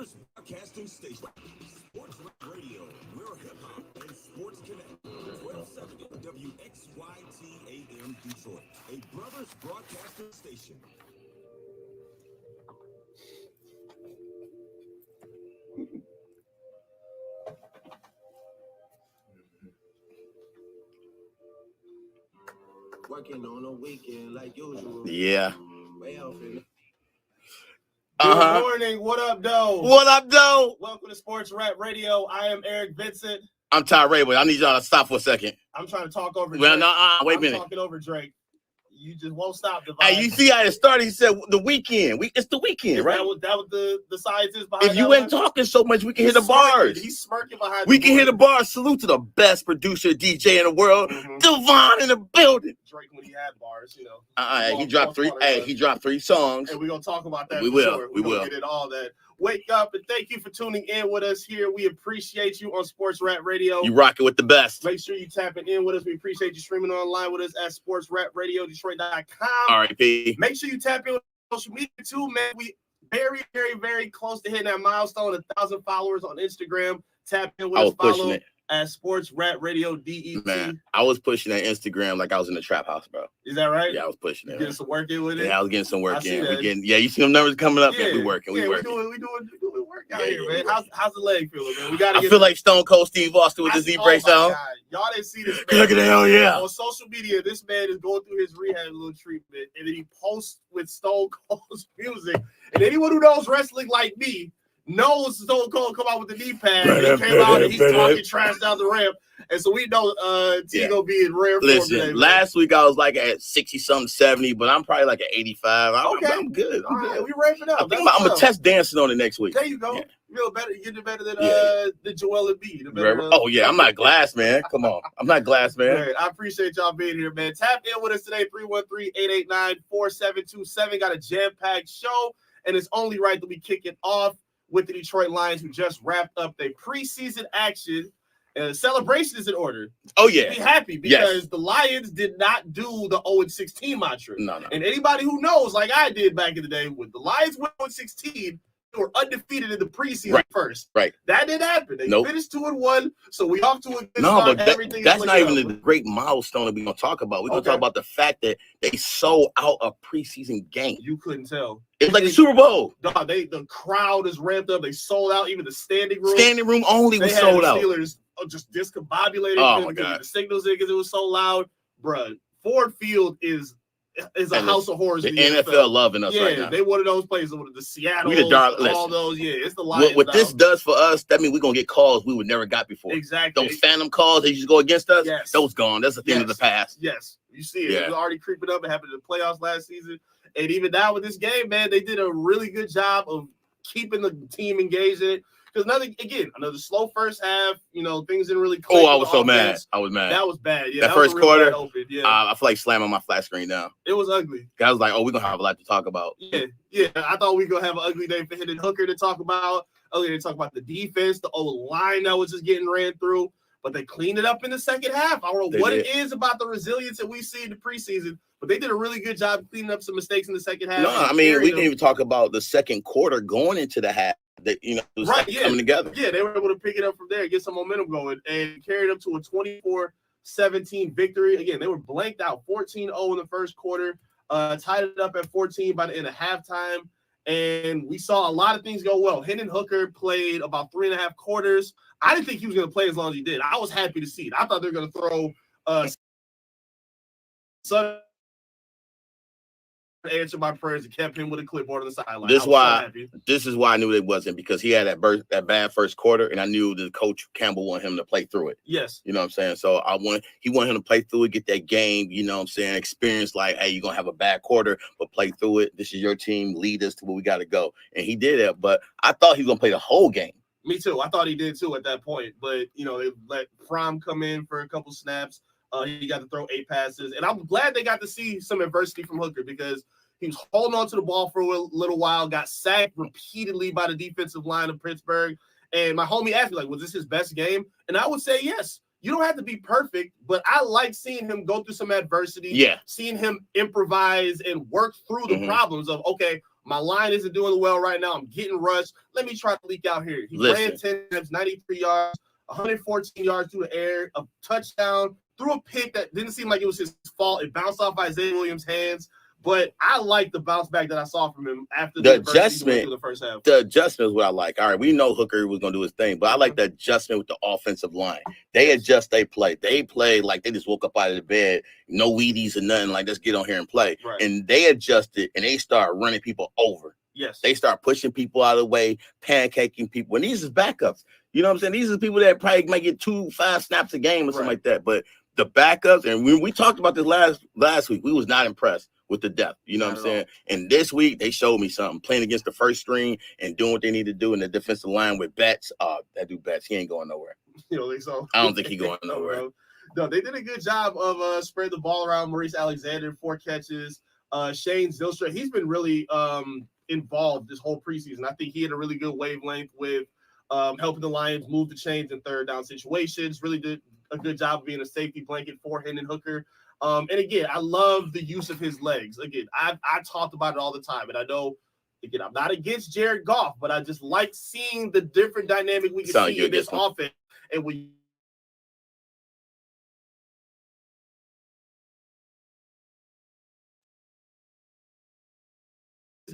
Broadcasting station, Sports Radio, where hip-hop and sports connect. 1270 WXYT AM Detroit, a Brothers Broadcasting station. Working on a weekend like usual. Yeah. Good morning. What up, though? What up, though? Welcome to Sports Rap Radio. I am Eric Vincent. I'm Tyree, but I need y'all to stop for a second. I'm trying to talk over Drake. Well, no, wait a minute. I'm talking over Drake. You just won't stop. Hey, you see how it started? He said the weekend. It's the weekend, right? That was the science is behind. If you ain't talking so much, we can hear the bars. He's smirking behind. We can hear the bars. Salute to the best producer DJ in the world, Devon in the building. Drake when he had bars, you know. He dropped three. Hey, he dropped 3 songs, and we're gonna talk about that. We will. Sure. We will get it all that. Wake up and thank you for tuning in with us here. We appreciate you on Sports Rap Radio. You rocking with the best. Make sure you tapping in with us. We appreciate you streaming online with us at sportsrapradioddetroit.com. R.I.P. Make sure you tap in with social media too, man. We very, very, very close to hitting that milestone, 1,000 followers on Instagram. Tap in with us. Follow at Sports Rap Radio DET. Man, I was pushing that Instagram like I was in the trap house, bro. Is that right? Yeah, I was pushing it. Getting some work in with it? Yeah, I was getting some work in. You see them numbers coming up, man. We working. We doing work out here, man. How's the leg feeling, man? I feel like Stone Cold Steve Austin with the Z-brace on. Y'all didn't see this man. Look at the hell, yeah. On social media, this man is going through his rehab little treatment, and then he posts with Stone Cold's music. And anyone who knows wrestling like me knows Stone Cold come out with the knee pad. He came out and he's talking trash down the ramp. And so we know T gonna be in rare form today. Last week I was like at 60-something, 70, but I'm probably like at 85. I'm good. I'm good. We ramping up. I'm gonna test dancing on it next week. There you go. Yeah. You feel better. You're getting better than Joel Embiid. Oh yeah, I'm not glass, man. Come on, I'm not glass, man. Man, I appreciate y'all being here, man. Tap in with us today, 313-889-4727. Got a jam-packed show, and it's only right that we kick it off with the Detroit Lions, who just wrapped up their preseason action. Celebration is in order. Oh, yeah. Be happy because the Lions did not do the 0-16 mantra. No. And anybody who knows, like I did back in the day, when the Lions went 0-16, they were undefeated in the preseason first. Right. That didn't happen. They finished 2-1, so we off to a good start. But that's not even the great milestone that we're going to talk about. We're going to talk about the fact that they sold out a preseason game. You couldn't tell. It's like the Super Bowl. No, the crowd is ramped up. They sold out. Even the standing room. Standing room only was sold out. Steelers just discombobulated. Oh, my God. The signals in because it was so loud. Bruh, Ford Field is a house of horrors. The NFL loving us right now. They one of those places. The Seattle, all those. Yeah, it's the Lions. What this does for us, that means we're going to get calls we would never got before. Exactly. Those phantom calls that used to go against us, those gone. That's a thing of the past. Yes. You see it. It was already creeping up. It happened in the playoffs last season. And even now with this game, man, they did a really good job of keeping the team engaged in it. Because another slow first half, things didn't really click. Oh, I was so mad. I was mad. That was bad. Yeah, that first quarter, I feel like slamming my flat screen down. It was ugly. I was like, we're going to have a lot to talk about. Yeah. I thought we were going to have an ugly day for Hendon Hooker to talk about. Ugly day to talk about the defense, the old line that was just getting ran through. But they cleaned it up in the second half. I don't know what it is about the resilience that we see in the preseason, but they did a really good job cleaning up some mistakes in the second half. No, I mean, we didn't even talk about the second quarter going into the half. That coming together. Yeah, they were able to pick it up from there, get some momentum going, and carry it up to a 24-17 victory. Again, they were blanked out 14-0 in the first quarter, tied it up at 14 by the end of halftime, and we saw a lot of things go well. Hendon Hooker played about 3.5 quarters. I didn't think he was going to play as long as he did. I was happy to see it. I thought they were going to throw answer my prayers and kept him with a clipboard on the sideline. This is why I knew it wasn't, because he had that bad first quarter, and I knew the coach Campbell wanted him to play through it. Yes. You know what I'm saying? So he wanted him to play through it, get that game, experience like, hey, you're going to have a bad quarter, but play through it. This is your team. Lead us to where we got to go. And he did that, but I thought he was going to play the whole game. Me too. I thought he did too at that point, but they let Fromm come in for a couple snaps. He got to throw 8 passes, and I'm glad they got to see some adversity from Hooker because he was holding on to the ball for a little while, got sacked repeatedly by the defensive line of Pittsburgh. And my homie asked me, like, was this his best game? And I would say yes. You don't have to be perfect, but I like seeing him go through some adversity, seeing him improvise and work through the problems of, okay, My line isn't doing well right now. I'm getting rushed. Let me try to leak out here. He ran 10 times, 93 yards, 114 yards through the air, a touchdown, threw a pick that didn't seem like it was his fault. It bounced off Isaiah Williams' hands. But I like the bounce back that I saw from him after the adjustment through the first half. The adjustment is what I like. All right, we know Hooker was going to do his thing, but I like the adjustment with the offensive line. They adjust, they play. They play like they just woke up out of the bed, no Wheaties or nothing, like, let's get on here and play. Right. And they adjusted, and they start running people over. Yes. They start pushing people out of the way, pancaking people. And these is backups. You know what I'm saying? These are people that probably might get 2-5 snaps a game or something like that. But the backups, and when we talked about this last week, we was not impressed with the depth, you know what I'm saying? And this week, they showed me something, playing against the first string and doing what they need to do in the defensive line with Betts. That dude Betts, he ain't going nowhere. You don't think so? I don't think he's going nowhere. No, they did a good job of spreading the ball around. Maurice Alexander, 4 catches. Shane Zylstra, he's been really involved this whole preseason. I think he had a really good wavelength with helping the Lions move the chains in third down situations. Really did a good job of being a safety blanket for Hendon Hooker. And again, I love the use of his legs. Again, I talked about it all the time, and I know, again, I'm not against Jared Goff, but I just like seeing the different dynamic we can see in this offense. And we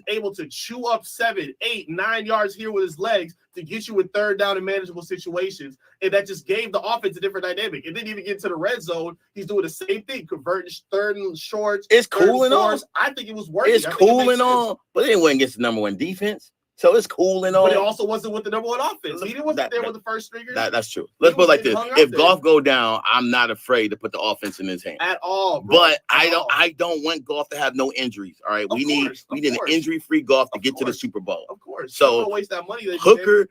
able to chew up 7, 8, 9 yards here with his legs to get you with third down in manageable situations. And that just gave the offense a different dynamic. It didn't even get to the red zone. He's doing the same thing, converting third and shorts. It's cool and all. I think it was working. It's cool and all, but it wasn't against the number 1 defense. So it's cool and all. But it also wasn't with the number 1 offense. He wasn't there with the first stringers. That's true. Let's put it like this. If Goff go down, I'm not afraid to put the offense in his hand. At all, bro. But I don't want Goff to have no injuries. All right. We need an injury-free Goff to get to the Super Bowl. Of course. So don't waste that money. Hooker,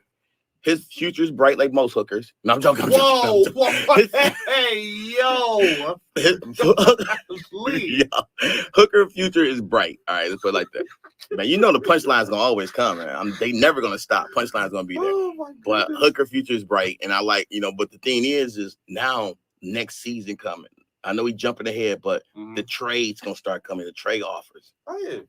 his future is bright like most hookers. No, I'm joking. Whoa. Hey, yo. Please. Hooker future is bright. All right, let's put it like that. Man, you know the punchline's gonna always come, man. They never gonna stop. Punchline's gonna be there. But Hooker future is bright, and I like, but the thing is now next season coming. I know he's jumping ahead, but the trade's gonna start coming. The trade offers. Oh yeah.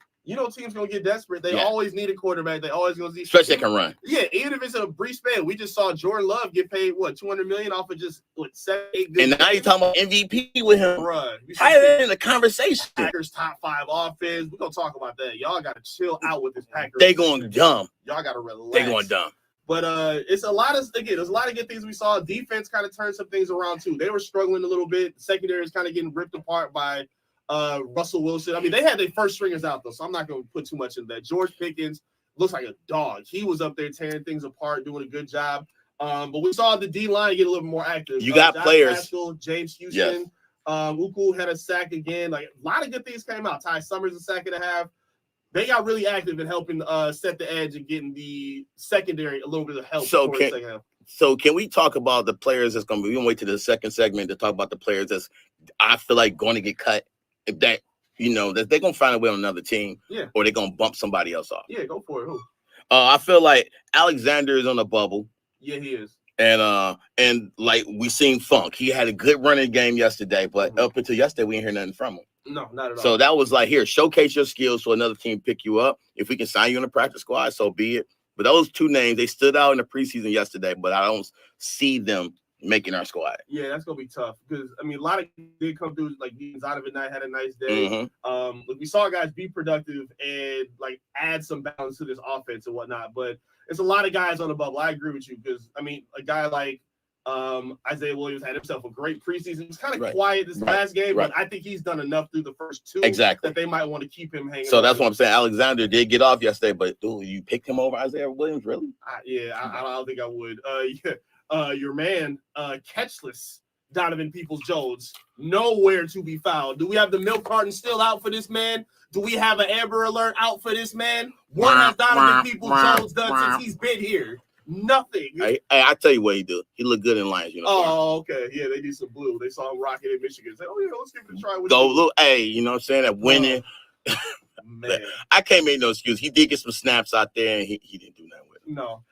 Teams gonna get desperate. They always need a quarterback. They always gonna see, especially they can run. Yeah, even if it's a brief span. We just saw Jordan Love get paid $200 million off of just 7, 8 good and now you're talking about MVP with him. Bruh, how is that in the conversation? Packers top 5 offense. We're gonna talk about that. Y'all gotta chill out with this Packers. They going dumb. Y'all gotta relax. They going dumb. But there's a lot of good things we saw. Defense kind of turned some things around too. They were struggling a little bit. The secondary is kind of getting ripped apart by Russell Wilson. I mean, they had their first stringers out though, so I'm not going to put too much in that. George Pickens looks like a dog. He was up there tearing things apart, doing a good job. But we saw the D line get a little more active. You got Josh players. Pascal, James Houston, Uku had a sack again. Like a lot of good things came out. Ty Summers a sack and a half. They got really active in helping set the edge and getting the secondary a little bit of help. So can we talk about the players that's going to be? We're going to wait to the second segment to talk about the players that's I feel like going to get cut. If that, that they're going to find a way on another team, or they're going to bump somebody else off. Yeah, go for it. Who? I feel like Alexander is on a bubble. Yeah, he is. And like we seen Funk, he had a good running game yesterday, but up until yesterday, we didn't hear nothing from him. No, not at all. So that was like, here, showcase your skills so another team pick you up. If we can sign you in the practice squad, so be it. But those 2 names, they stood out in the preseason yesterday, but I don't see them making our squad. Yeah, that's gonna be tough because a lot of did come through. Like Zonovan Knight had a nice day. We saw guys be productive and like add some balance to this offense and whatnot. But it's a lot of guys on the bubble. I agree with you because a guy like Isaiah Williams had himself a great preseason. It's kind of quiet this last game, but I think he's done enough through the first 2 that they might want to keep him hanging. So that's what I'm saying. Alexander did get off yesterday, but dude, you picked him over Isaiah Williams, really? I don't think I would. Your man, catchless Donovan Peoples-Jones, nowhere to be found. Do we have the milk carton still out for this man? Do we have an Amber Alert out for this man? What has Donovan Peoples-Jones done since he's been here? Nothing. I tell you what he do. He looked good in Lions uniform. Oh, okay. Yeah, they need some blue. They saw him rocking in Michigan. Say, let's give it a try. You know what I'm saying? That winning. Man. I can't make no excuse. He did get some snaps out there, and he didn't do nothing with it. No.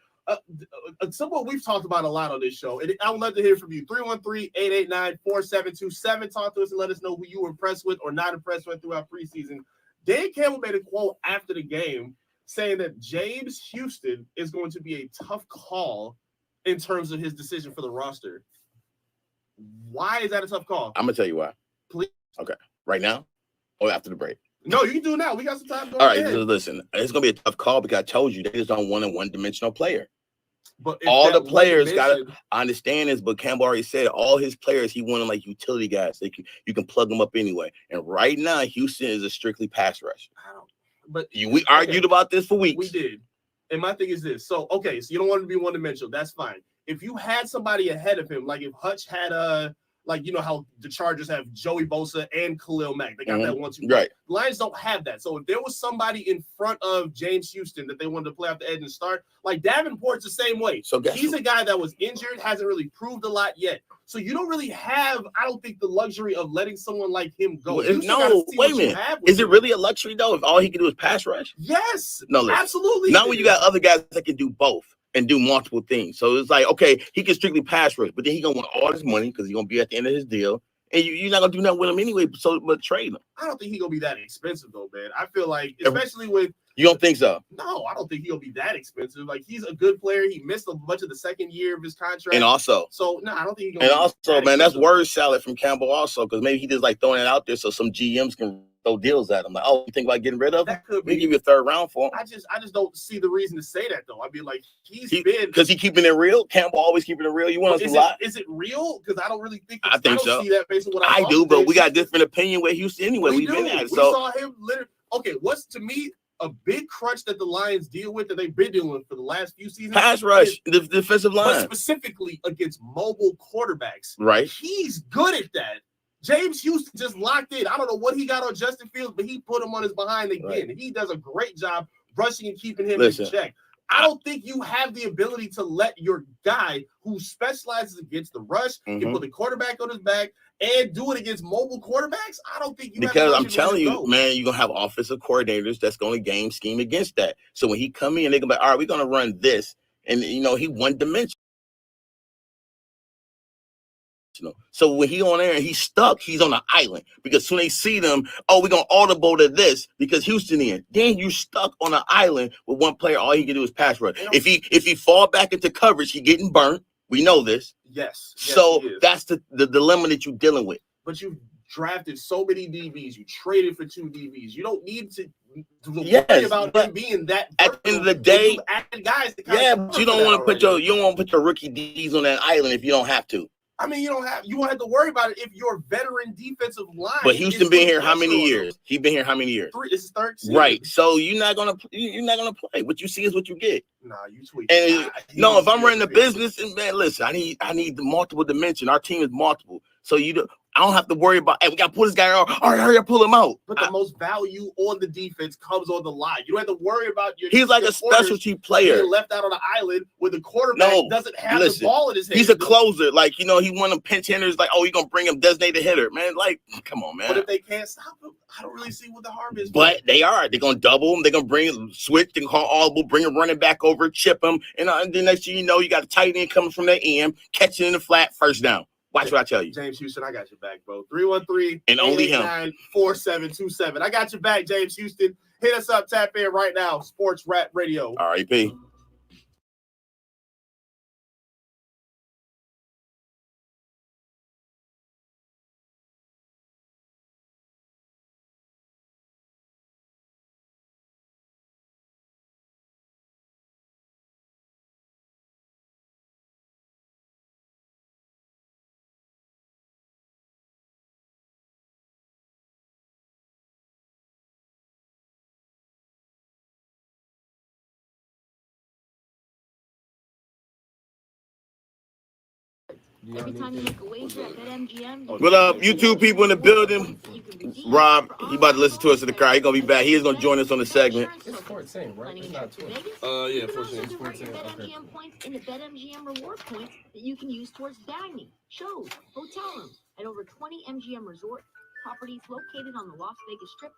Somewhat we've talked about a lot on this show, and I would love to hear from you. 313-889-4727. Talk to us and let us know who you were impressed with or not impressed with throughout preseason. Dan Campbell made a quote after the game saying that James Houston is going to be a tough call in terms of his decision for the roster. Why is that a tough call? I'm gonna tell you why. Please. Okay. Right now or after the break? No, you can do it now. We got some time. All right, so listen, it's gonna be a tough call because I told you they just don't want a one-dimensional player. But all the players got to understand this, but Campbell already said all his players, he wanted like utility guys. You can plug them up anyway. And right now, Houston is a strictly pass rush. We argued about this for weeks. We did. And my thing is this. So you don't want to be one-dimensional. That's fine. If you had somebody ahead of him, like if Hutch had like you know how the Chargers have Joey Bosa and Khalil Mack. They got that 1-2. Right. The Lions don't have that. So if there was somebody in front of James Houston that they wanted to play off the edge and start, like Davenport's the same way. So he's a guy that was injured, hasn't really proved a lot yet. So you don't really have, I don't think, the luxury of letting someone like him go. No, wait a minute. Is it really a luxury though if all he can do is pass rush? Yes. No, listen. Absolutely. Not when you got other guys that can do both and do multiple things. So it's like, okay, he can strictly pass rush, but then he's gonna want all this money because he's gonna be at the end of his deal. And you're not gonna do nothing with him anyway, but trade him. I don't think he's gonna be that expensive though, man. I feel like, especially with you don't think so? No, I don't think he'll be that expensive. Like he's a good player. He missed a bunch of the second year of his contract. And also, so no, I don't think he's gonna. And also, man, that's word salad from Campbell also, because maybe he just like throwing it out there so some GMs can throw deals at him. Like, oh, you think about getting rid of him? That could be. We give you a third round for him. I just don't see the reason to say that though. I mean, like he's been because he keeping it real. Campbell always keeping it real. You want us to lie? Is it real? Because I don't really think. I think so. See that based on what I do, but we got different opinion with Houston anyway. We've been at it. We saw him literally. Okay, what's to me a big crutch that the Lions deal with that they've been dealing with for the last few seasons? Pass rush, the defensive line. But specifically against mobile quarterbacks. Right. He's good at that. James Houston just locked in. I don't know what he got on Justin Fields, but he put him on his behind again. Right. He does a great job rushing and keeping him in check. I don't think you have the ability to let your guy who specializes against the rush, can put the quarterback on his back, and do it against mobile quarterbacks. I don't think you because I'm telling you, man, you're gonna have offensive coordinators that's gonna game scheme against that. So when he come in, they're gonna be all right, we're gonna run this, and he one dimensional. So when he on there and he's stuck, he's on an island because soon they see them. Oh, we're gonna audible to this because Houston in. Then you stuck on an island with one player. All he can do is pass rush. If he fall back into coverage, he getting burnt. We know this. Yes. So that's the dilemma that you're dealing with. But you drafted so many DBs. You traded for 2 DBs. You don't need to worry about them being that. At the end of the day, guys. But you don't want to put your rookie Ds on that island if you don't have to. I mean, you won't have to worry about it if your veteran defensive line. But Houston been here how many years? He been here how many years? 3. This is 3rd season. Right. So you're not gonna play. What you see is what you get. Nah, you tweet. And if I'm running the business, and man, listen, I need the multiple dimension. Our team is multiple. So I don't have to worry about, hey, we got to pull this guy out. All right, hurry up, pull him out. But the most value on the defense comes on the line. You don't have to worry about he's like a specialty player. Left out on the island where the quarterback doesn't have the ball in his hand. He's a closer. Like, he one of them pinch hitters. Like, oh, you're going to bring him designated hitter. Man, like, come on, man. But if they can't stop him, I don't really see what the harm is. But they are. They're going to double him. They're going to bring him, switch. They're going to call audible, bring him running back over, chip him. And the next thing you know, you got a tight end coming from the end, catching in the flat, first down. Watch what I tell you. James Houston, I got your back, bro. 313 and only him. 4727. I got your back, James Houston. Hit us up, tap in right now. Sports Rap Radio. RIP. Every time you make a wager at BetMGM. What up, YouTube people in the building? Rob, he about to listen to us in the car. He's gonna be back. He is gonna join us on the segment. It's 14, right? It's not 12. Yeah, 14. It's 14. BetMGM points in the BetMGM reward points that you can use towards dining, shows, hotel rooms, at over 20 MGM resort properties located on the Las Vegas Strip.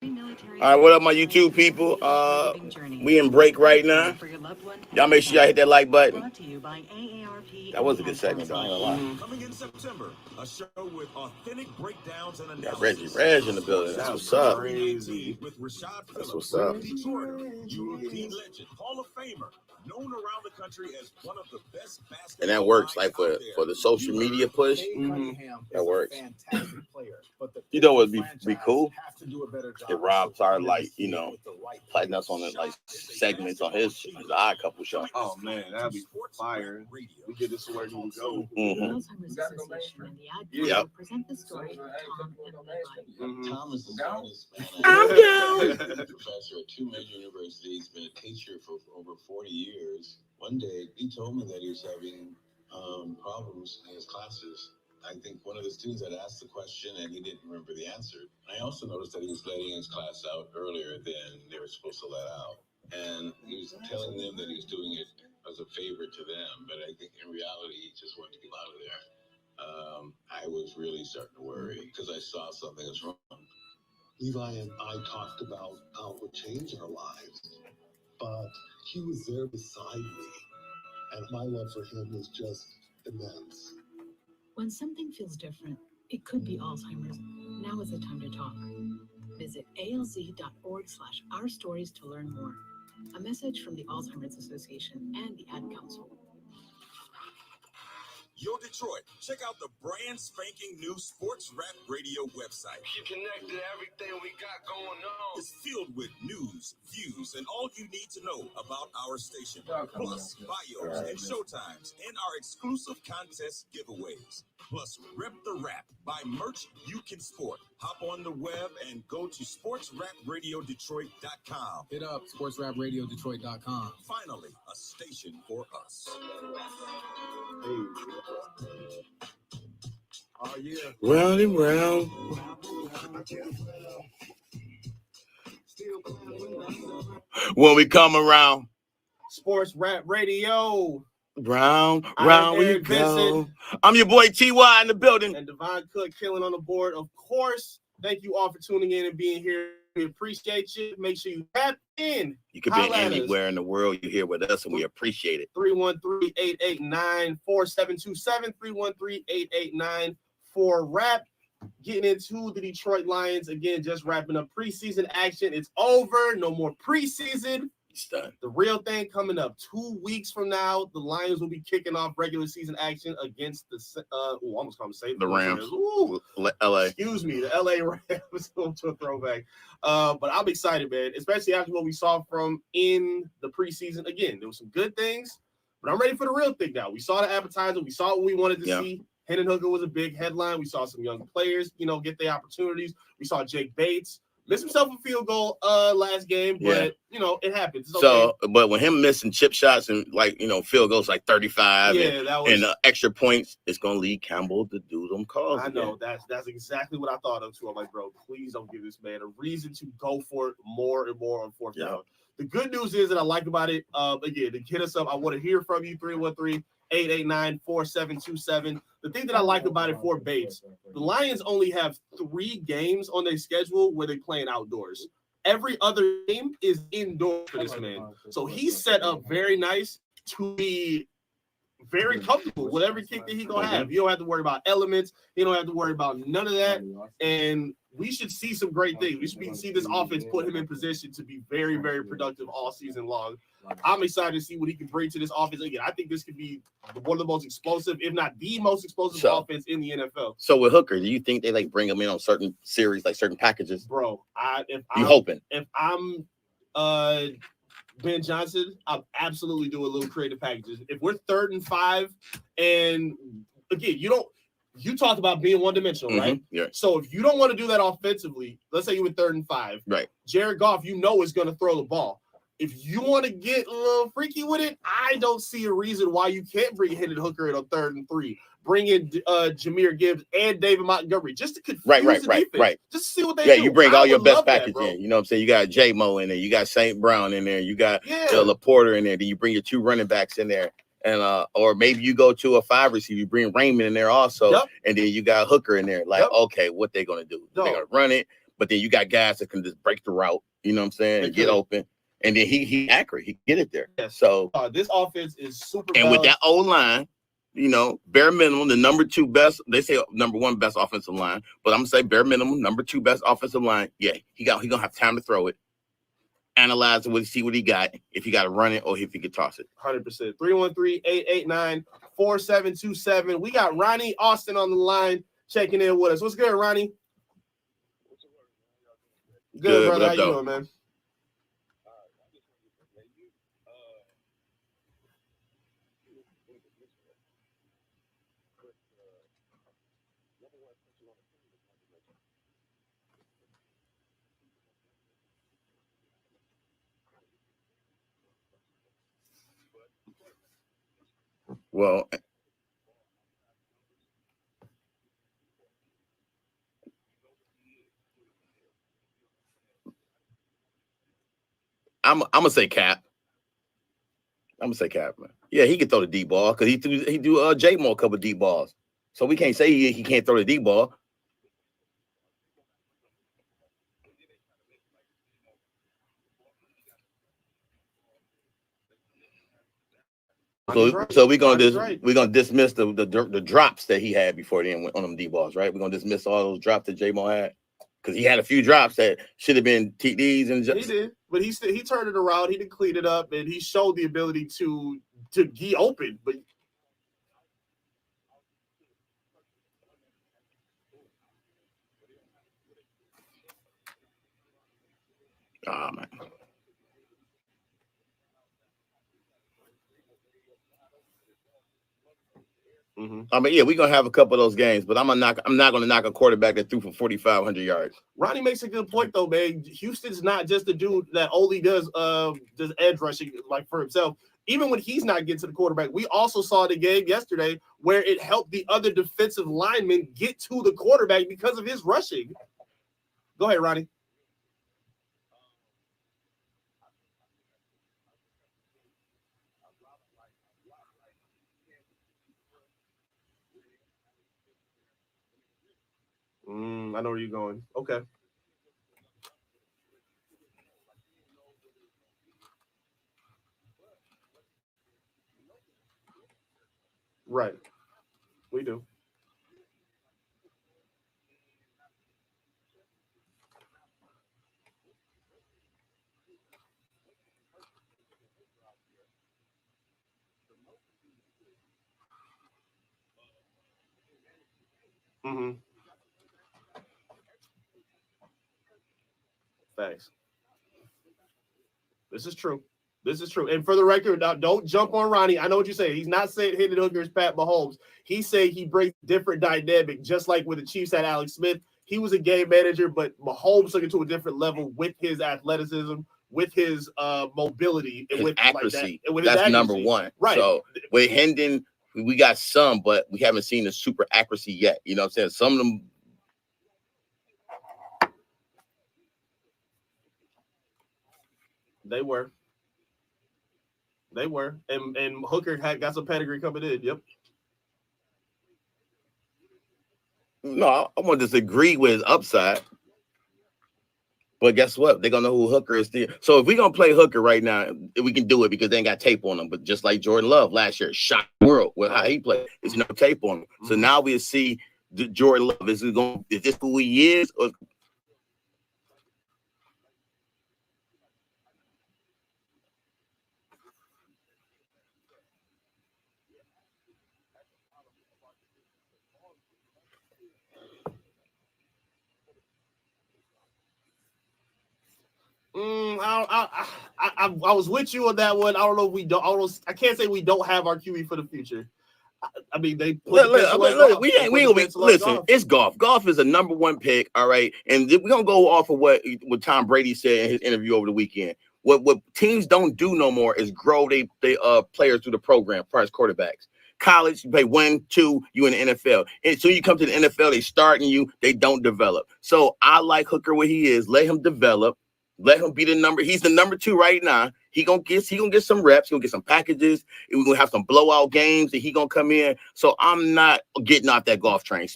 All right, what up, my YouTube people? We in break right now. Y'all make sure y'all hit that like button. That was a good segment, though. I ain't gonna lie. Coming in September, a show with authentic breakdowns and Got analysis. Reg in the building. That's what's up. Crazy. With Rashad That's Phillips, what's up. Detroiter, European legend, Hall of Famer, known around the country as one of the best basketball. And that works, like for the social media push. That works. You know what'd be cool? If Rob started, like, you know, playing us on the like segments on his Odd Couple show. Oh man, that'd be fire. We get this where you go. Alzheimer's Association and the Ad Council Yep. present the story of Tom and Levi. Tom is the smartest man I'm He's down. a professor at 2 major universities, been a teacher for over 40 years. One day, he told me that he was having problems in his classes. I think one of the students had asked the question and he didn't remember the answer. I also noticed that he was letting his class out earlier than they were supposed to let out. And he was telling them that he was doing it as a favor to them, but I think in reality, he just wanted to get out of there. I was really starting to worry because I saw something was wrong. Levi and I talked about how it would change our lives, but he was there beside me, and my love for him was just immense. When something feels different, it could be Alzheimer's. Now is the time to talk. Visit alz.org/ourstories to learn more. A message from the Alzheimer's Association and the Ad Council. Yo, Detroit, check out the brand spanking new Sports Rap Radio website. Keep connected, everything we got going on. It's filled with news, views, and all you need to know about our station. Plus, bios and showtimes, and our exclusive contest giveaways. Plus, Rep the Rap by Merch You Can Sport. Hop on the web and go to sportsrapradioddetroit.com. Hit up sportsrapradioddetroit.com. Finally, a station for us. Oh yeah. Round and round. When we come around, Sports Rap Radio. round I'm we Eric go. Vincent. I'm your boy TY in the building. And Devon Cook killing on the board. Of course, thank you all for tuning in and being here. We appreciate you. Make sure you tap in. You could be Holla at us. anywhere in the world. You're here with us, and we appreciate it. 313-889-4727. 313-889-4RAP. Getting into the Detroit Lions again, just wrapping up preseason action. It's over. No more preseason. It's done. The real thing coming up 2 weeks from now, the Lions will be kicking off regular season action against the almost come to say The Rams. Ooh, LA. excuse me, the LA Rams. To a throwback. But I'm excited, man, especially after what we saw from in the preseason. Again, there were some good things, but I'm ready for the real thing now. We saw the appetizer. We saw what we wanted to see. Hendon Hooker was a big headline. We saw some young players, get their opportunities. We saw Jake Bates missed himself a field goal last game, but it happens. It's okay. But when him missing chip shots and field goals like 35 and extra points, it's gonna lead Campbell to do them calls. I know that's exactly what I thought of too. I'm like, bro, please don't give this man a reason to go for it more and more on fourth down. The good news is that I like about it. Again, to hit us up, I want to hear from you. 313-889-4727. The thing that I like about it for Bates, the Lions only have 3 games on their schedule where they're playing outdoors. Every other game is indoors for this man. So he's set up very nice to be very comfortable with every kick that he's going to have. You don't have to worry about elements. You don't have to worry about none of that. And we should see some great things. We should see this offense put him in position to be very, very productive all season long. I'm excited to see what he can bring to this offense. Again, I think this could be one of the most explosive, if not the most explosive offense in the NFL. So with Hooker, do you think they bring him in on certain series, like certain packages? Bro, hoping? If I'm Ben Johnson, I'll absolutely do a little creative packages. If we're 3rd and 5, and again, you talked about being one-dimensional, right? Yeah. So if you don't want to do that offensively, let's say you were 3rd and 5, right? Jared Goff, is going to throw the ball. If you want to get a little freaky with it, I don't see a reason why you can't bring Hendon Hooker in on 3rd and 3. Bring in Jahmyr Gibbs and David Montgomery just to confuse the defense. Right. Just to see what they do. Yeah, you bring all your best package in. You know what I'm saying? You got J-Mo in there. You got St. Brown in there. You got Laporta in there. Then you bring your 2 running backs in there. And or maybe you go to a 5 receiver, you bring Raymond in there also. And then you got Hooker in there. Okay, what they going to do? They're going to run it. But then you got guys that can just break the route, you know what I'm saying, and get open. And then he accurate. He get it there. Yes. So this offense is super and with that balanced. O-line, you know, bare minimum, the number 2 best, they say number 1 best offensive line, but I'm gonna say bare minimum, number 2 best offensive line. Yeah, he gonna have time to throw it, analyze it, see what he got, if he got to run it or if he could toss it. 100%. 313-889-4727. We got Ronnie Austin on the line checking in with us. What's good, Ronnie? Good, brother. How you doing, man? Well, I'm gonna say Cap. I'm gonna say Cap, man. Yeah, he can throw the deep ball because he do J-Mo a couple of deep balls. So we can't say he can't throw the deep ball. So we're gonna dismiss the drops that he had before then on them deep balls, right? We're gonna dismiss all those drops that J-Mo had because he had a few drops that should have been TDs and just. He did, but he turned it around. He did clean it up, and he showed the ability to be open. But oh man. Mm-hmm. I mean, yeah, we're gonna have a couple of those games, but I'm not gonna knock a quarterback that threw for 4,500 yards. Ronnie makes a good point though, man. Houston's not just a dude that only does edge rushing like for himself. Even when he's not getting to the quarterback, we also saw the game yesterday where it helped the other defensive linemen get to the quarterback because of his rushing. Go ahead, Ronnie. I know where you're going. Okay. Right. We do. Mm-hmm. Thanks. This is true. This is true. And for the record, now don't jump on Ronnie. I know what you're saying. He's not saying hitting hookers Pat Mahomes. He's saying he brings different dynamic, just like with the Chiefs had Alex Smith. He was a game manager, but Mahomes took it to a different level with his athleticism, with his mobility, and his with accuracy. Like that. And with That's his number accuracy. one. Right. So with Hendon, we got some, but we haven't seen the super accuracy yet. You know what I'm saying? Some of them. They were. And Hooker got some pedigree coming in. Yep. No, I'm gonna disagree with his upside. But guess what? They're gonna know who Hooker is still. So if we're gonna play Hooker right now, we can do it because they ain't got tape on him. But just like Jordan Love last year, shocked the world with how he played. There's no tape on him. Mm-hmm. So now we'll see Jordan Love. Is this who he is? Or I was with you on that one. I don't know if we don't. I can't say we don't have our QE for the future. I mean, they put look, we ain't listen. It's golf. Golf is a number 1 pick. All right, and we're gonna go off of what Tom Brady said in his interview over the weekend. What teams don't do no more is grow they players through the program, prior quarterbacks. College, you play 1, 2, you in the NFL. And so you come to the NFL, they starting you, they don't develop. So I like Hooker where he is. Let him develop. Let him be the number. He's the number 2 right now. He gonna get some reps. He gonna get some packages. And we're gonna have some blowout games. And he gonna come in. So I'm not getting off that golf train.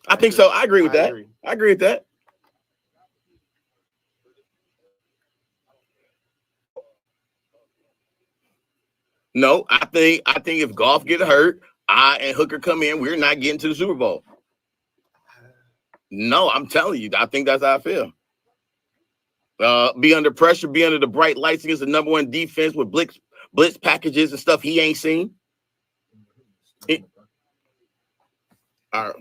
I think so. I agree with that. I agree with that. No, I think if Goff get hurt, I and Hooker come in, we're not getting to the Super Bowl. No, I'm telling you, I think that's how I feel. Be under pressure, be under the bright lights against the number one defense with blitz packages and stuff he ain't seen. All right.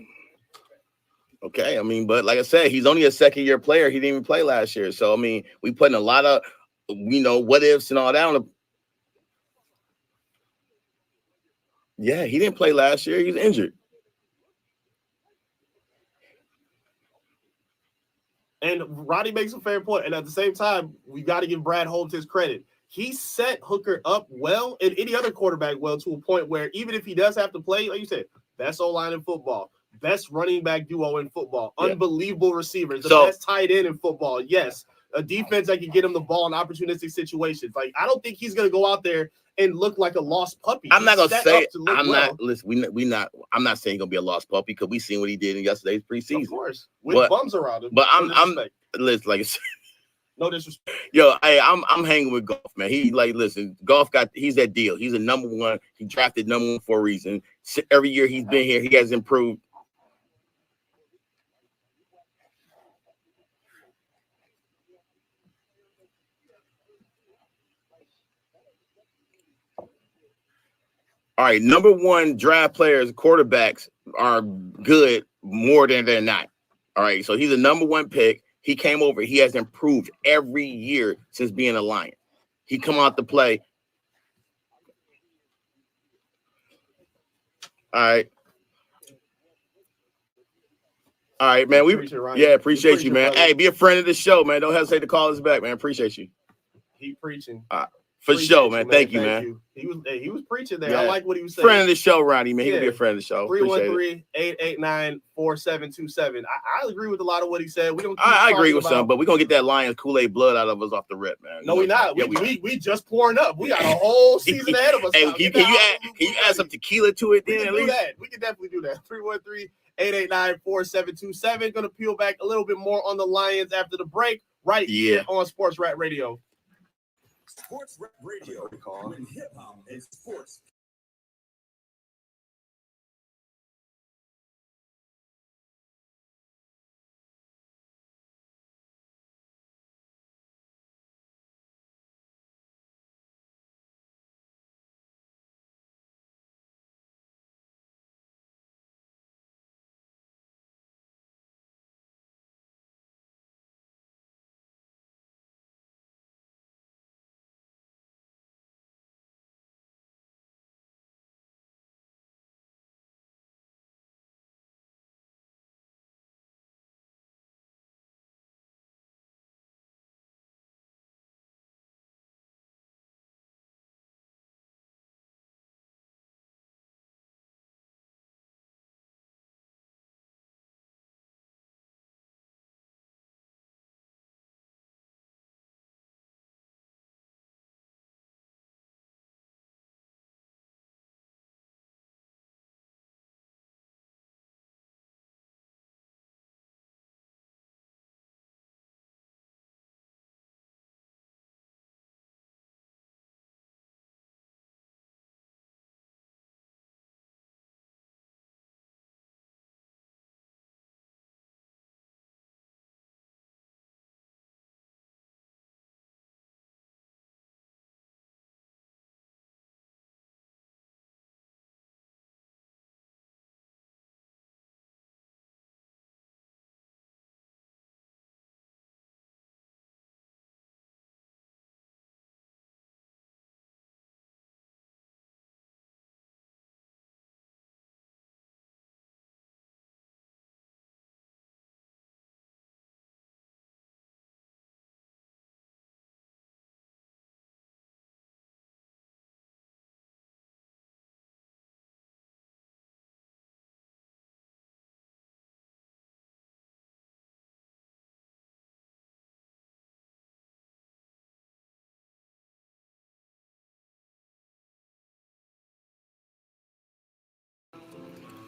Okay, I mean, but like I said, he's only a second-year player. He didn't even play last year. So, I mean, we putting a lot of, what ifs and all that on the. Yeah, he didn't play last year. He was injured. And Roddy makes a fair point. And at the same time, we got to give Brad Holmes his credit. He set Hooker up well and any other quarterback well to a point where even if he does have to play, like you said, best O-line in football, best running back duo in football, unbelievable receivers, the best tight end in football. Yes, a defense that can get him the ball in opportunistic situations. Like, I don't think he's going to go out there and look like a lost puppy. I'm not gonna say I'm not saying he's gonna be a lost puppy because we seen what he did in yesterday's preseason. Of course, with bums around him. But listen, like I said, no disrespect. Yo, hey, I'm hanging with Goff, man. Goff he's that deal. He's a number one. He drafted number one for a reason. Every year he's been here, he has improved. All right, number one draft players, quarterbacks are good more than they're not. All right, so he's a number one pick. He came over. He has improved every year since being a Lion. He come out to play. All right. All right, man. Appreciate you, man. Brother. Hey, be a friend of the show, man. Don't hesitate to call us back, man. Appreciate you. Keep preaching. For sure, man. Thank you, man. He was preaching there. I like what he was saying. Friend of the show, Ronnie, man. He can be a friend of the show. 313-889-4727. I agree with a lot of what he said. I agree with some, but we're gonna get that Lions Kool-Aid blood out of us off the rip, man. No, we're not. We just pouring up. We got a whole season ahead of us. Hey, can you add some tequila to it then? We can definitely do that. 313-889-4727. Gonna peel back a little bit more on the Lions after the break, right here on Sports Rap Radio. Sports Rap Radio, when hip hop and sports.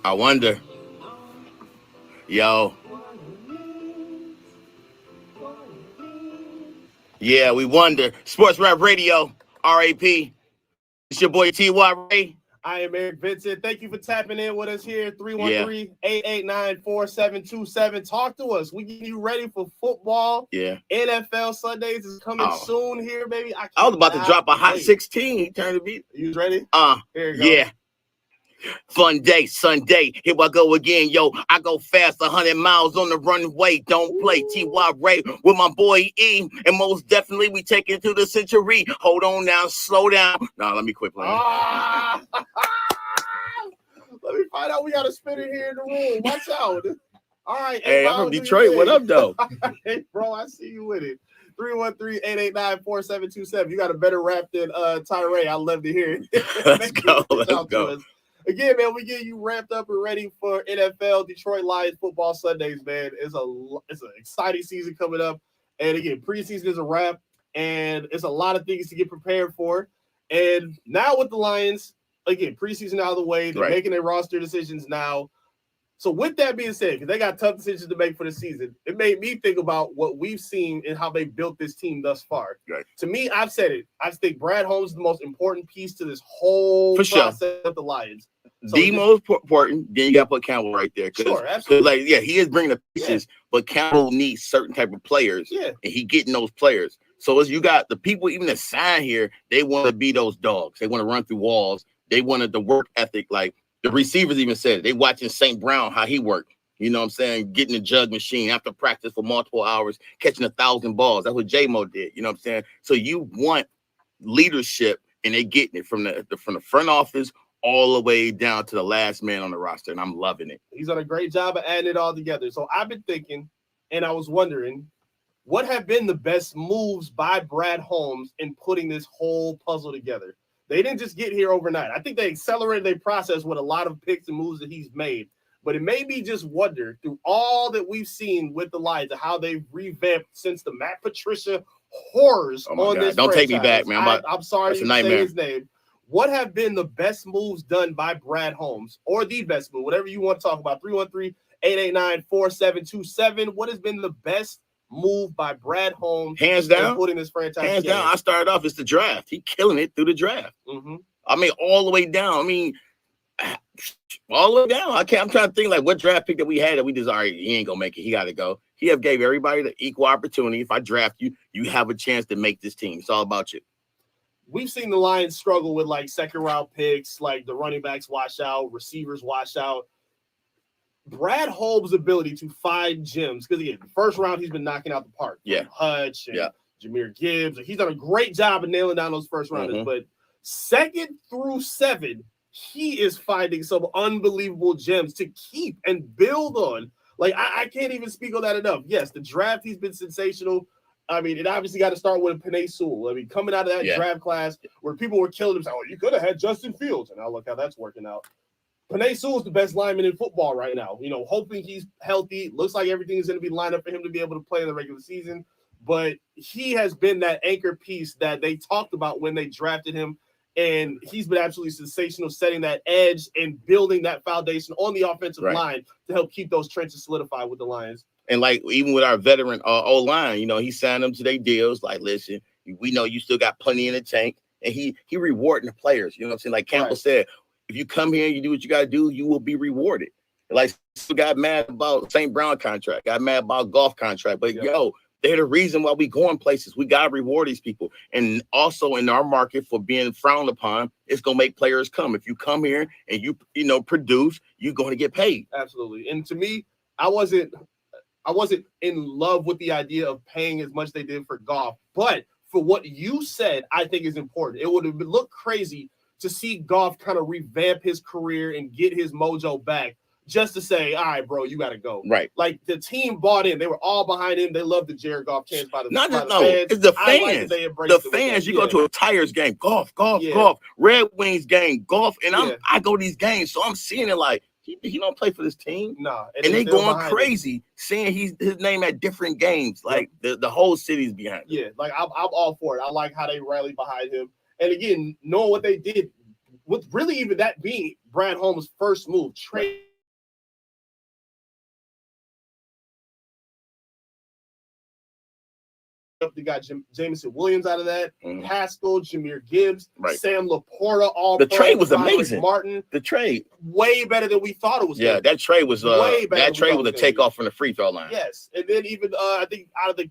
I wonder. Yo. Yeah, we wonder. Sports Rap Radio, RAP. It's your boy T.Y. Ray. I am Eric Vincent. Thank you for tapping in with us here. 313-889-4727. Talk to us. We getting you ready for football. Yeah. NFL Sundays is coming soon here, baby. I was about to drop a hot 16. He turned to beat. You ready? Here you go. Yeah. Fun day, Sunday. Here I go again, yo. I go fast, 100 miles on the runway. Don't play. T.Y. Ray with my boy E. And most definitely, we take it to the century. Hold on now, slow down. Nah, let me quit playing. Let me find out. We got a spinner here in the room. Watch out. All right. Hey, I'm from Detroit. What up, though? Hey, bro, I see you with it. 313-889-4727. You got a better rap than Tyree. I love to hear it. Let's go. Let's go. Again, man, we get you ramped up and ready for NFL Detroit Lions football Sundays, man. It's an exciting season coming up. And again, preseason is a wrap, and it's a lot of things to get prepared for. And now with the Lions, again, preseason out of the way, they're making their roster decisions now. So with that being said, because they got tough decisions to make for the season, it made me think about what we've seen and how they built this team thus far. Right. To me, I've said it. I think Brad Holmes is the most important piece to this whole process of the Lions. So the most important, then you got to put Campbell right there. Sure, absolutely. He is bringing the pieces, but Campbell needs certain type of players, and he getting those players. So as you got the people even that sign here, they want to be those dogs. They want to run through walls. They wanted the work ethic. Like the receivers even said it. They watching St. Brown, how he worked. You know what I'm saying? Getting the jug machine after practice for multiple hours, catching 1,000 balls. That's what J-Mo did. You know what I'm saying? So you want leadership, and they getting it from the front office all the way down to the last man on the roster, and I'm loving it. He's done a great job of adding it all together. So I've been thinking, and I was wondering, what have been the best moves by Brad Holmes in putting this whole puzzle together? They didn't just get here overnight. I think they accelerated their process with a lot of picks and moves that he's made. But it made me just wonder, through all that we've seen with the Lions and how they've revamped since the Matt Patricia horrors on this Don't franchise. take me back, man. I'm sorry to say his name. What have been the best moves done by Brad Holmes, or the best move, whatever you want to talk about? 313-889-4727. What has been the best move by Brad Holmes? Hands down. Putting this franchise hands together? down. I started off, it's the draft. He killing it through the draft. Mm-hmm. I mean, all the way down. I mean, all the way down. I'm trying to think like what draft pick that we had that we just, all right, he ain't going to make it. He got to go. He have gave everybody the equal opportunity. If I draft you, you have a chance to make this team. It's all about you. We've seen the Lions struggle with like second round picks, like the running backs wash out, receivers wash out. Brad Holmes' ability to find gems, because again, the first round he's been knocking out the park. Yeah. Hutch and Jahmyr Gibbs. He's done a great job of nailing down those first rounders. Mm-hmm. But 2nd through 7, he is finding some unbelievable gems to keep and build on. Like, I can't even speak on that enough. Yes, the draft, he's been sensational. I mean, it obviously got to start with Penei Sewell. I mean, coming out of that draft class where people were killing him, saying, oh, you could have had Justin Fields. And now look how that's working out. Penei Sewell is the best lineman in football right now. You know, hoping he's healthy. Looks like everything is going to be lined up for him to be able to play in the regular season. But he has been that anchor piece that they talked about when they drafted him. And he's been absolutely sensational, setting that edge and building that foundation on the offensive line to help keep those trenches solidified with the Lions. And like even with our veteran O-line, you know, he signed them to their deals. Like, listen, we know you still got plenty in the tank, and he rewarding the players. You know what I'm saying? Like Campbell said, if you come here and you do what you got to do, you will be rewarded. Like, still got mad about St. Brown contract, got mad about golf contract, but they're the reason why we going places. We got to reward these people. And also in our market for being frowned upon, it's going to make players come. If you come here and you produce, you're going to get paid. Absolutely. And to me, I wasn't in love with the idea of paying as much as they did for Goff. But for what you said, I think is important. It would have looked crazy to see Goff kind of revamp his career and get his mojo back, just to say, all right, bro, you got to go. Right. Like, the team bought in. They were all behind him. They loved the Jared Goff chance by the fans. It's the fans. The fans. You go to a Tigers game, golf. Red Wings game, golf. And I go to these games, so I'm seeing it like, he don't play for this team. Nah. And they going crazy, seeing his name at different games. Like, the whole city's behind him. Yeah, like, I'm all for it. I like how they rallied behind him. And again, knowing what they did, with really even that being Brad Holmes' first move, trade They got Jameson Williams out of that, Mhm. Haskell, Jahmyr Gibbs, Right. Sam Laporta, all The pro, trade was Roderick amazing. Martin, The trade, way better than we thought it was. yeah, that trade was Way better that than we trade thought was it a was gonna be. takeoff from the free throw line. Yes, and then even I think out of the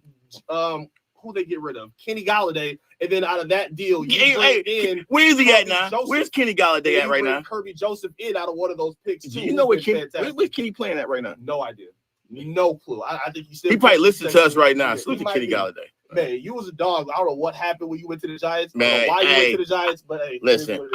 who they get rid of, Kenny Galladay, and then out of that deal, you bring in where's he at Kirby now? Joseph. Where's Kenny Galladay at You right bring now? Kirby Joseph in out of one of those picks. Do Too, you know where's fantastic. Kenny playing at right now? No idea. No clue. I think he still. He probably listens to us right now. Salute to Kenny be. Galladay. Man, you was a dog. I don't know what happened when you went to the Giants. Man, I don't know why you hey, went to the Giants, but hey, listen,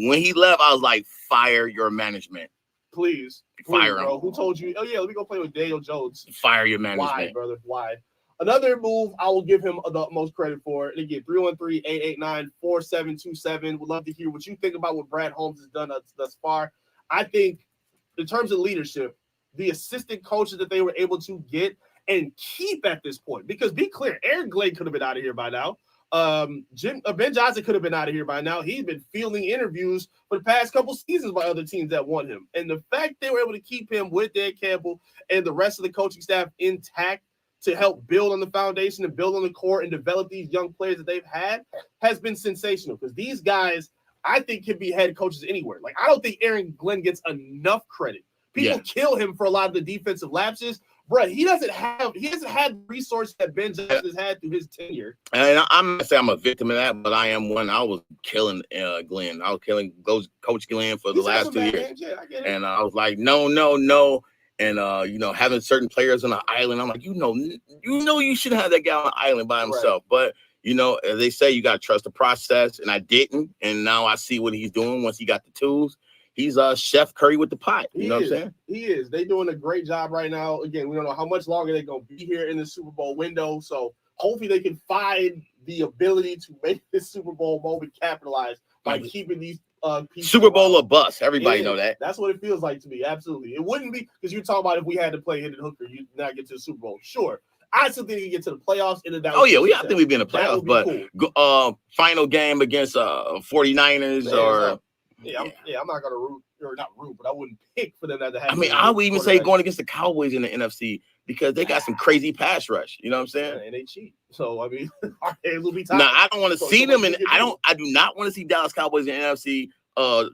when he left, I was like, fire your management. Please, Fire him. bro. Who told you? Oh yeah, let me go play with Daniel Jones. Fire your management. Why, brother? Why? Another move I will give him the most credit for. And again, 313-889-4727. Would love to hear what you think about what Brad Holmes has done thus far. I think in terms of leadership, the assistant coaches that they were able to get and keep at this point, because be clear, Aaron Glenn could have been out of here by now. Ben Johnson could have been out of here by now. He's been fielding interviews for the past couple seasons by other teams that want him. And the fact they were able to keep him with Dan Campbell and the rest of the coaching staff intact to help build on the foundation and build on the core and develop these young players that they've had has been sensational, because these guys, I think, can be head coaches anywhere. Like, I don't think Aaron Glenn gets enough credit. People kill him for a lot of the defensive lapses. Bro, he hasn't had the resources that Ben Johnson has had through his tenure. And I'm not saying I'm a victim of that, but I am one. I was killing Glenn. I was killing Coach Glenn for the last 2 years. Yeah, I get it. And I was like, no. And having certain players on the island, I'm like, you shouldn't have that guy on the island by himself. Right. But as they say, you got to trust the process, and I didn't. And now I see what he's doing once he got the tools. He's Chef Curry with the pot. You know what I'm saying? He is. They're doing a great job right now. Again, we don't know how much longer they're going to be here in the Super Bowl window. So hopefully they can find the ability to make this Super Bowl moment capitalize by keeping these pieces Super Bowl around. or bust. Everybody know that. That's what it feels like to me. Absolutely. It wouldn't be, because you're talking about if we had to play Hendon Hooker, you'd not get to the Super Bowl. Sure. I still think you get to the playoffs. And that I think we'd be in the playoffs. But cool. Final game against 49ers or... I'm not gonna root, or not root, but I wouldn't pick for them to have. I mean, I would even say going against the Cowboys in the NFC, because they got some crazy pass rush. You know what I'm saying? Yeah, and they cheat. So I mean, our hands will be tied. Now I don't want to see them, and I do not want to see Dallas Cowboys in the NFC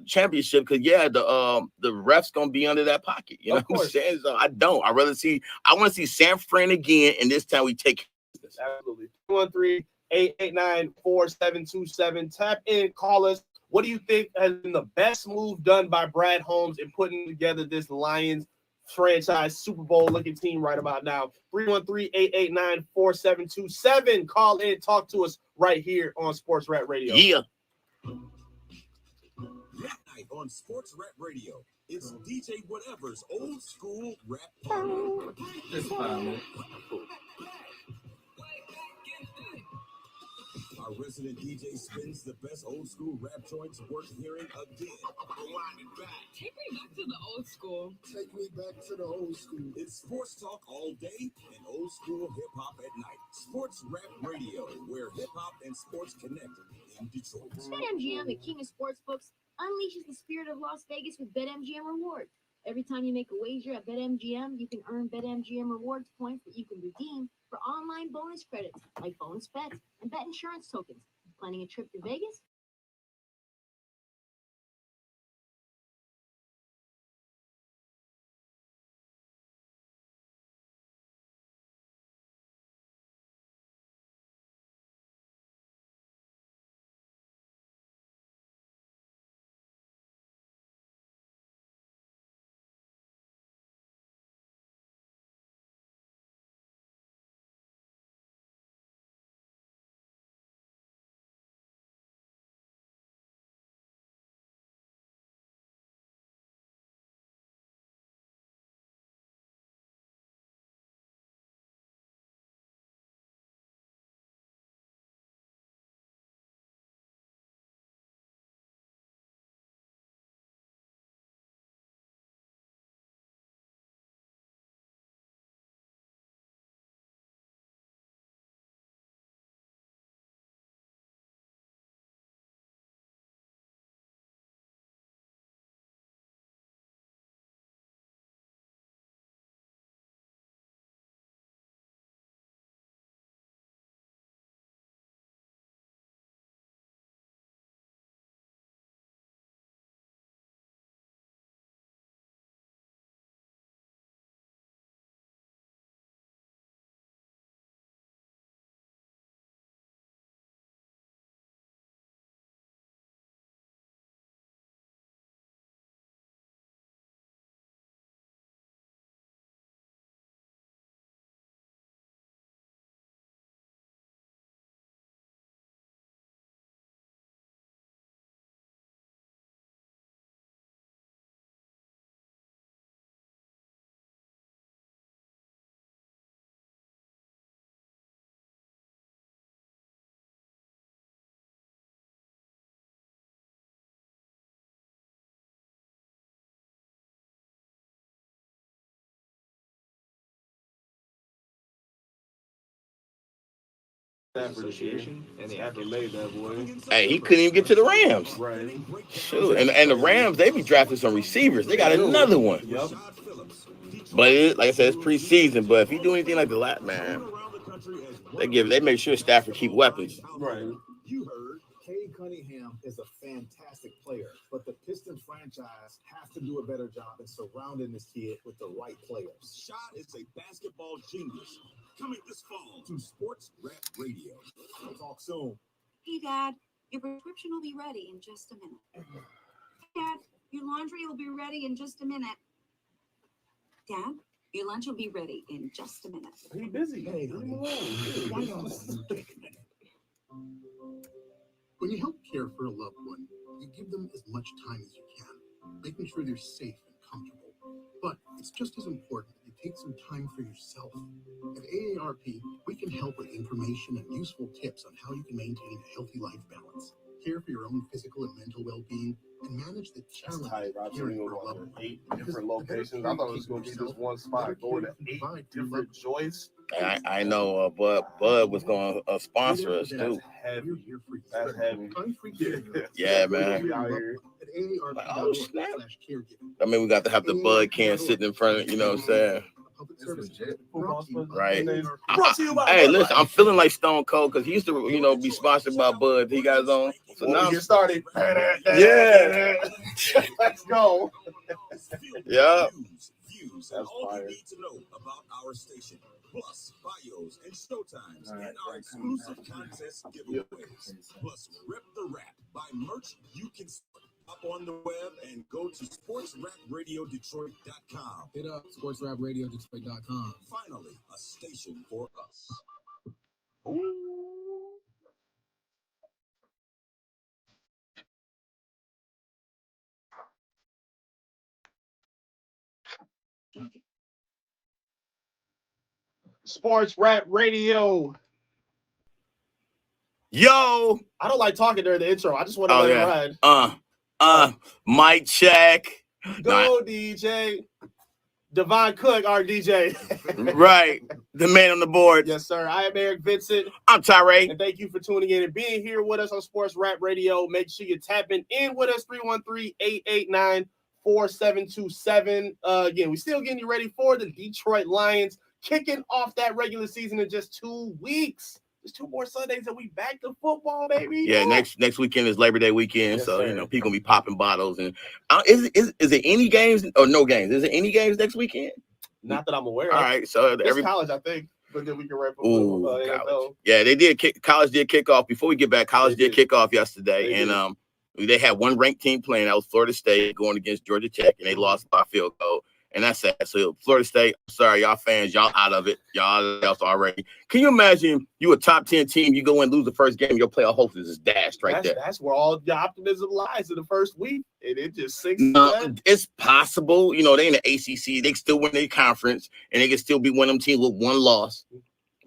championship, because the refs gonna be under that pocket. You know what I'm saying? So I want to see San Fran again, and this time we take. Absolutely. 213-889-4727. Tap in, call us. What do you think has been the best move done by Brad Holmes in putting together this Lions franchise Super Bowl looking team right about now? 313-889-4727. Call in, talk to us right here on Sports Rap Radio. Yeah. Midnight on Sports Rap Radio. It's DJ Whatever's old school rap party. It's fine. Our resident DJ spins the best old school rap joints worth hearing again. Rewind it back. Take me back to the old school. Take me back to the old school. It's sports talk all day and old school hip hop at night. Sports Rap Radio, where hip hop and sports connect in Detroit. BetMGM, the king of sportsbooks, unleashes the spirit of Las Vegas with BetMGM rewards. Every time you make a wager at BetMGM, you can earn BetMGM rewards points that you can redeem for online bonus credits like bonus bets and bet insurance tokens. Planning a trip to Vegas? Stafford this year, and Stafford made that boy. Hey, he couldn't even get to the Rams. Right. Shoot, and the Rams, they be drafting some receivers. They got another one. Yep. But like I said, it's preseason. But if he do anything like the last man, they make sure Stafford keep weapons. Right. You heard Cade Cunningham is a fantastic player, but the Pistons franchise has to do a better job in surrounding this kid with the right players. Shot is a basketball genius. Coming this fall to Sports Rap Radio. We'll talk soon. Hey, Dad, your prescription will be ready in just a minute. Hey, Dad, your laundry will be ready in just a minute. Dad, your lunch will be ready in just a minute. He's busy. Hey, leave him alone. Why don't you take a minute? When you help care for a loved one, you give them as much time as you can, making sure they're safe and comfortable. But it's just as important that you take some time for yourself. At AARP, we can help with information and useful tips on how you can maintain a healthy life balance, care for your own physical and mental well-being, and manage the challenge of caring for a loved one. 8 different locations. I thought it was going to be just one spot. Going to 8 different joints. I know, Bud was going to sponsor us too. That's heavy. Yeah, man. Like, oh snap! I mean, we got to have the Bud can sitting in front of, you know what I'm saying? Right. Hey, listen, I'm feeling like Stone Cold because he used to, be sponsored by Bud. He got his own. So now we get started. Yeah. Let's go. Yeah. Views and all you need to know about our station, plus bios and showtimes and our exclusive contest giveaways. Plus, Rip the Rap by merch you can hop on the web and go to sportsrapradioddetroit.com. Hit up sportsrapradioddetroit.com. Finally, a station for us. Sports Rap Radio. Yo. I don't like talking during the intro. I just want to let it ride. Mic check. Go, DJ. Devon Cook, our DJ. Right. The man on the board. Yes, sir. I am Eric Vincent. I'm Tyree. And thank you for tuning in and being here with us on Sports Rap Radio. Make sure you're tapping in with us, 313-889-4727. Again, we're still getting you ready for the Detroit Lions, kicking off that regular season in just 2 weeks. There's 2 more Sundays and we back to football, baby. Yeah, next weekend is Labor Day weekend, yes, so sir. People gonna be popping bottles. And is it any games or no games? Is it any games next weekend? Not that I'm aware of. All right, so every college, I think, but then we can wrap up. College. Yeah, they did. College did kick off. Before we get back, college did kick off yesterday, they had one ranked team playing. That was Florida State going against Georgia Tech, and they lost by field goal. And that's sad. So Florida State, I'm sorry, y'all fans, y'all out of it. Y'all else already. Can you imagine you a top 10 team, you go and lose the first game, your playoff hopes is dashed there. That's where all the optimism lies in the first week. And it just sinks. It's possible. They in the ACC, they still win their conference, and they can still be one of them teams with one loss.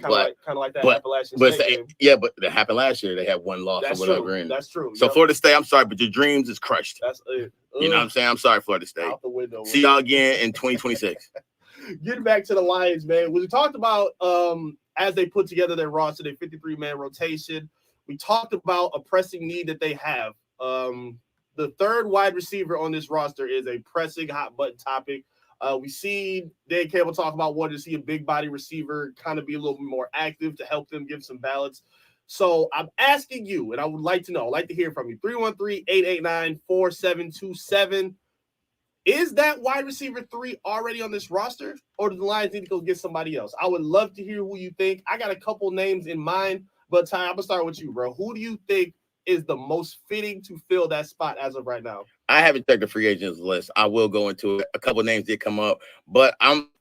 Kind of like that Appalachian State game. But that happened last year. They had one loss or whatever. True. That's true. So Florida State, I'm sorry, but your dreams is crushed. That's it. You know what I'm saying? I'm sorry, Florida State. Out the window. See y'all again in 2026. Getting back to the Lions, man. We talked about as they put together their roster, their 53-man rotation. We talked about a pressing need that they have. The third wide receiver on this roster is a pressing hot button topic. We see Dan Campbell talk about wanting to see a big body receiver kind of be a little bit more active to help them give some balance. So I'm asking you, and I would like to know, I'd like to hear from you, 313-889-4727. Is that wide receiver 3 already on this roster, or do the Lions need to go get somebody else? I would love to hear who you think. I got a couple names in mind, but Ty, I'm going to start with you, bro. Who do you think is the most fitting to fill that spot as of right now? I haven't checked the free agents list. I will go into it. A couple names did come up, but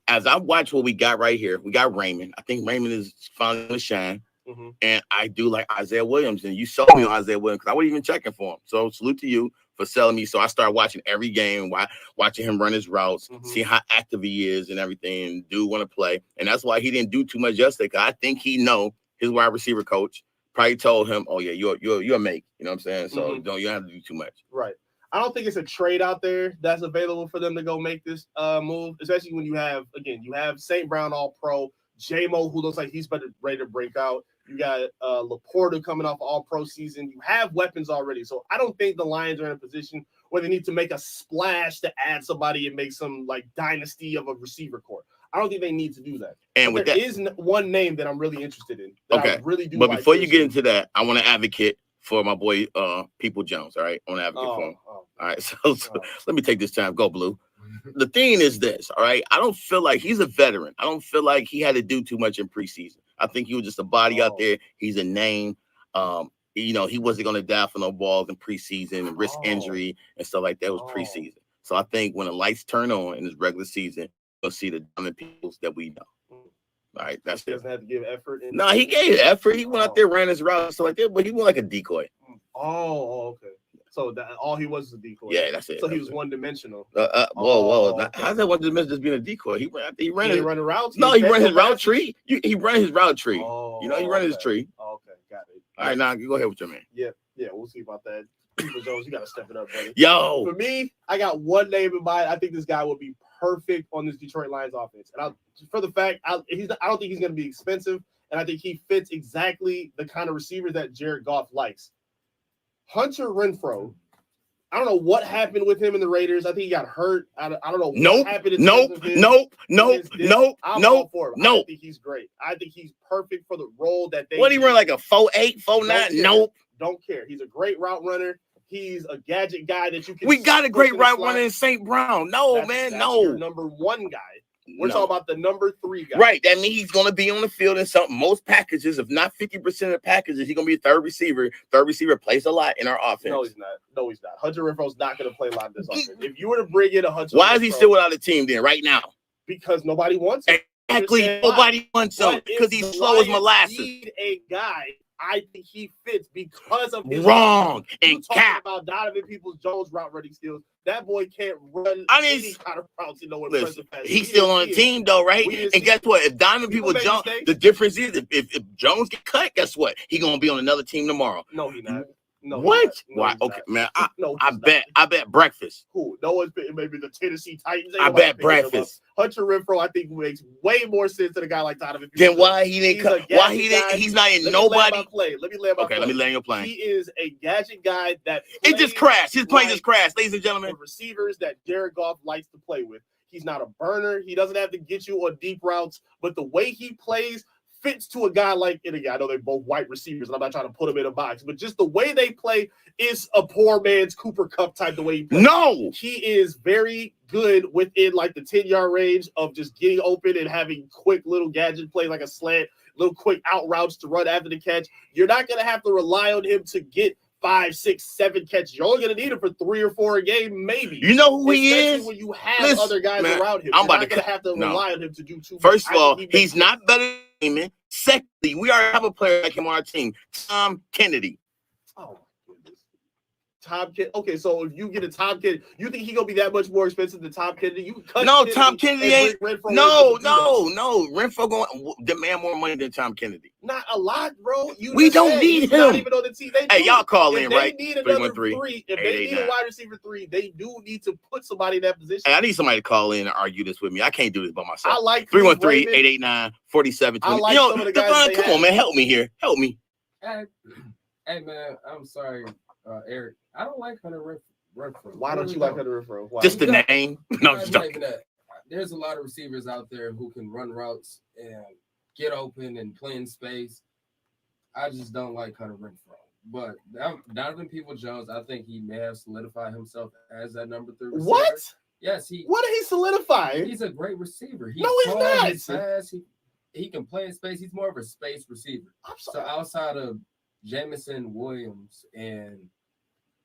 as I watch what we got right here, we got Raymond. I think Raymond is finally going to shine. Mm-hmm. And I do like Isaiah Williams, and you sold me on Isaiah Williams because I wasn't even checking for him. So salute to you for selling me. So I started watching every game, watching him run his routes, see how active he is and everything, and do want to play. And that's why he didn't do too much yesterday, because I think he know his wide receiver coach probably told him, oh, yeah, you're a make. You know what I'm saying? So you don't have to do too much. Right. I don't think it's a trade out there that's available for them to go make this move, especially when you have St. Brown All-Pro, J-Mo, who looks like he's ready to break out. You got Laporta coming off all-pro season. You have weapons already. So I don't think the Lions are in a position where they need to make a splash to add somebody and make some like dynasty of a receiver core. I don't think they need to do that. And but with there is one name that I'm really interested in. That okay. I really do. But like before you get into that, I want to advocate for my boy People Jones. All right. I want to advocate for him. All right. So let me take this time. Go Blue. The thing is this, all right. I don't feel like he's a veteran. I don't feel like he had to do too much in preseason. I think he was just a body out there. He's a name. You know, he wasn't going to die for no balls in preseason and risk injury and stuff like that. It was preseason. So I think when the lights turn on in this regular season, you'll see the diamond peoples that we know. All right, that's he doesn't have to give effort. No, he gave effort. He went out there, ran his route, stuff like that, but he went like a decoy. Oh, okay. So that all he was a decoy. Yeah, that's it. So he was one-dimensional. Whoa. Okay. How's that one-dimensional just being a decoy? He ran his run routes. No, he ran his route tree. He ran his route tree. You know, he ran his tree. Okay, got it. All right, now you go ahead with your man. Yeah, we'll see about that. People Jones, you got to step it up, buddy. Yo, for me, I got one name in mind. I think this guy will be perfect on this Detroit Lions offense, and for the fact I don't think he's going to be expensive, and I think he fits exactly the kind of receiver that Jared Goff likes. Hunter Renfrow. I don't know what happened with him in the Raiders. I think he got hurt. I don't know what happened. Nope. I'm all for him. I think he's great. I think he's perfect for the role that they. What he run like a 4.8, 4.9? Nope. Don't care. He's a great route runner. He's a gadget guy that you can. We got a great route runner in St. Brown. No, that's your number one guy. We're talking about the number 3 guy. Right. That means he's going to be on the field in most packages, if not 50% of the packages. He's going to be a third receiver. Third receiver plays a lot in our offense. No, he's not. Hunter Renfrow's not going to play a lot in this offense. If you were to bring in a Hunter Why is he still without a team then right now? Because nobody wants him. Exactly. Nobody wants him because he's slow as molasses. Need a guy. I think he fits because of his wrong and cap about Donovan Peoples-Jones route running skills. That boy can't run any kind of routes in no impressive fashion. He's still on the team though, right? And guess what? If Donovan Peoples-Jones, the difference is if Jones get cut, guess what? He's gonna be on another team tomorrow. No, he's not. No, what? Why? Okay, man. I bet breakfast. Cool. No one's maybe the Tennessee Titans. I bet breakfast. Hunter Renfrow, I think, makes way more sense than a guy like Donovan. Then why he didn't cut? Why he didn't? He's not in nobody. Let me land my play. Let me land your plane. He is a gadget guy that it just crashed. His plane just crashed, ladies and gentlemen. Receivers that Jared Goff likes to play with. He's not a burner. He doesn't have to get you on deep routes, but the way he plays fits to a guy like it. I know they're both white receivers, and I'm not trying to put them in a box, but just the way they play is a poor man's Cooper Kupp type. The way he plays. No, he is very good within like the 10-yard range of just getting open and having quick little gadget plays like a slant, little quick out routes to run after the catch. You're not going to have to rely on him to get 5, 6, 7 catches. You're only going to need him for 3 or 4 a game, maybe. You know who he is? When you have other guys around him, I'm you're not going to have to rely on him to do too much. First of all, he's not better than Heyman. Secondly, we already have a player like him on our team, Tom Kennedy. Oh, my goodness. Tom Kennedy. Okay, so if you get a Tom Kennedy, you think he's going to be that much more expensive than Tom Kennedy? You cut Tom Kennedy ain't. No. Renfrow going to demand more money than Tom Kennedy. Not a lot, bro. We don't need him. Not even on the team. Hey, y'all call in, right? They need another 3. If they need a wide receiver 3, they do need to put somebody in that position. Hey, I need somebody to call in and argue this with me. I can't do this by myself. I like 313-889-4720. I like some of the guys. Come on, man. Help me here. Help me. Hey, man. I'm sorry, Eric. I don't like Hunter Renfrow. Why don't you like Hunter Renfrow? Just the name. No, just there's a lot of receivers out there who can run routes and get open and play in space. I just don't like Hunter Renfrow. But Donovan Peoples-Jones, I think he may have solidified himself as that number 3 receiver. What? Yes, What did he solidify? He's a great receiver. He's not. He's fast. He can play in space. He's more of a space receiver. So outside of Jamison Williams and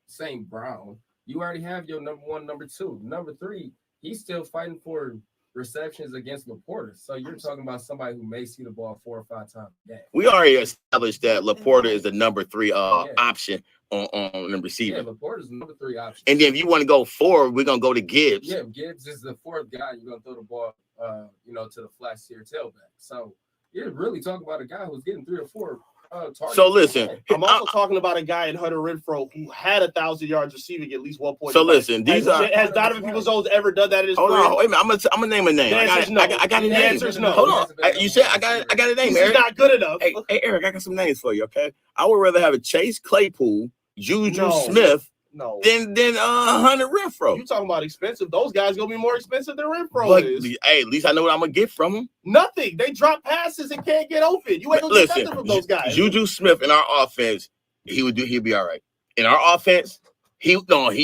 St. Brown, you already have your number 1, number 2. Number 3, he's still fighting for receptions against Laporta. So you're talking about somebody who may see the ball 4 or 5 times a game. We already established that Laporta is the number 3 option on the receiver. Yeah, Laporta's the number 3 option. And then if you want to go 4, we're gonna go to Gibbs. Yeah, Gibbs is the 4th guy. You're gonna throw the ball, to the flat steer tailback. So you're really talking about a guy who's getting 3 or 4 So listen, I'm also talking about a guy in Hunter Renfrow who had 1,000 yards receiving at least 1 point. So listen, these has Donovan Peoples-Jones ever done that in his career? Hold on, wait a minute. I'm gonna name a name. I got a name. The answer is no. Hold on. You said I got a name. He's not good enough. Hey, Eric, I got some names for you. Okay, I would rather have a Chase Claypool, Juju Smith. No. Then Hunter Renfrow. You talking about expensive? Those guys gonna be more expensive than Renfrow but, is. Hey, at least I know what I'm gonna get from them. Nothing. They drop passes and can't get open. You ain't gonna get nothing from those guys. Juju Smith in our offense, he'd be all right. In our offense,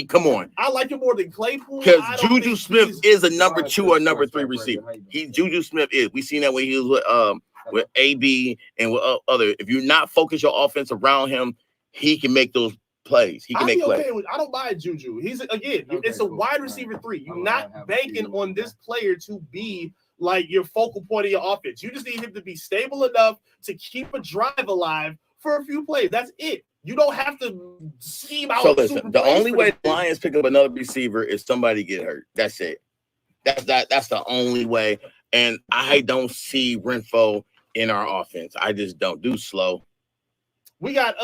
come on. I like him more than Claypool because Juju Smith is a number 2 or number 3 receiver. Juju Smith is. We seen that when he was with AB and with other. If you're not focused your offense around him, he can make those plays. He can make plays. I don't mind Juju. He's it's a wide receiver 3. You're not banking on this player to be like your focal point of your offense. You just need him to be stable enough to keep a drive alive for a few plays. That's it. You don't have to scheme out. So listen, the only way the Lions pick up another receiver is somebody get hurt. That's it. That's the only way. And I don't see Renfrow in our offense. I just don't. Do slow. We got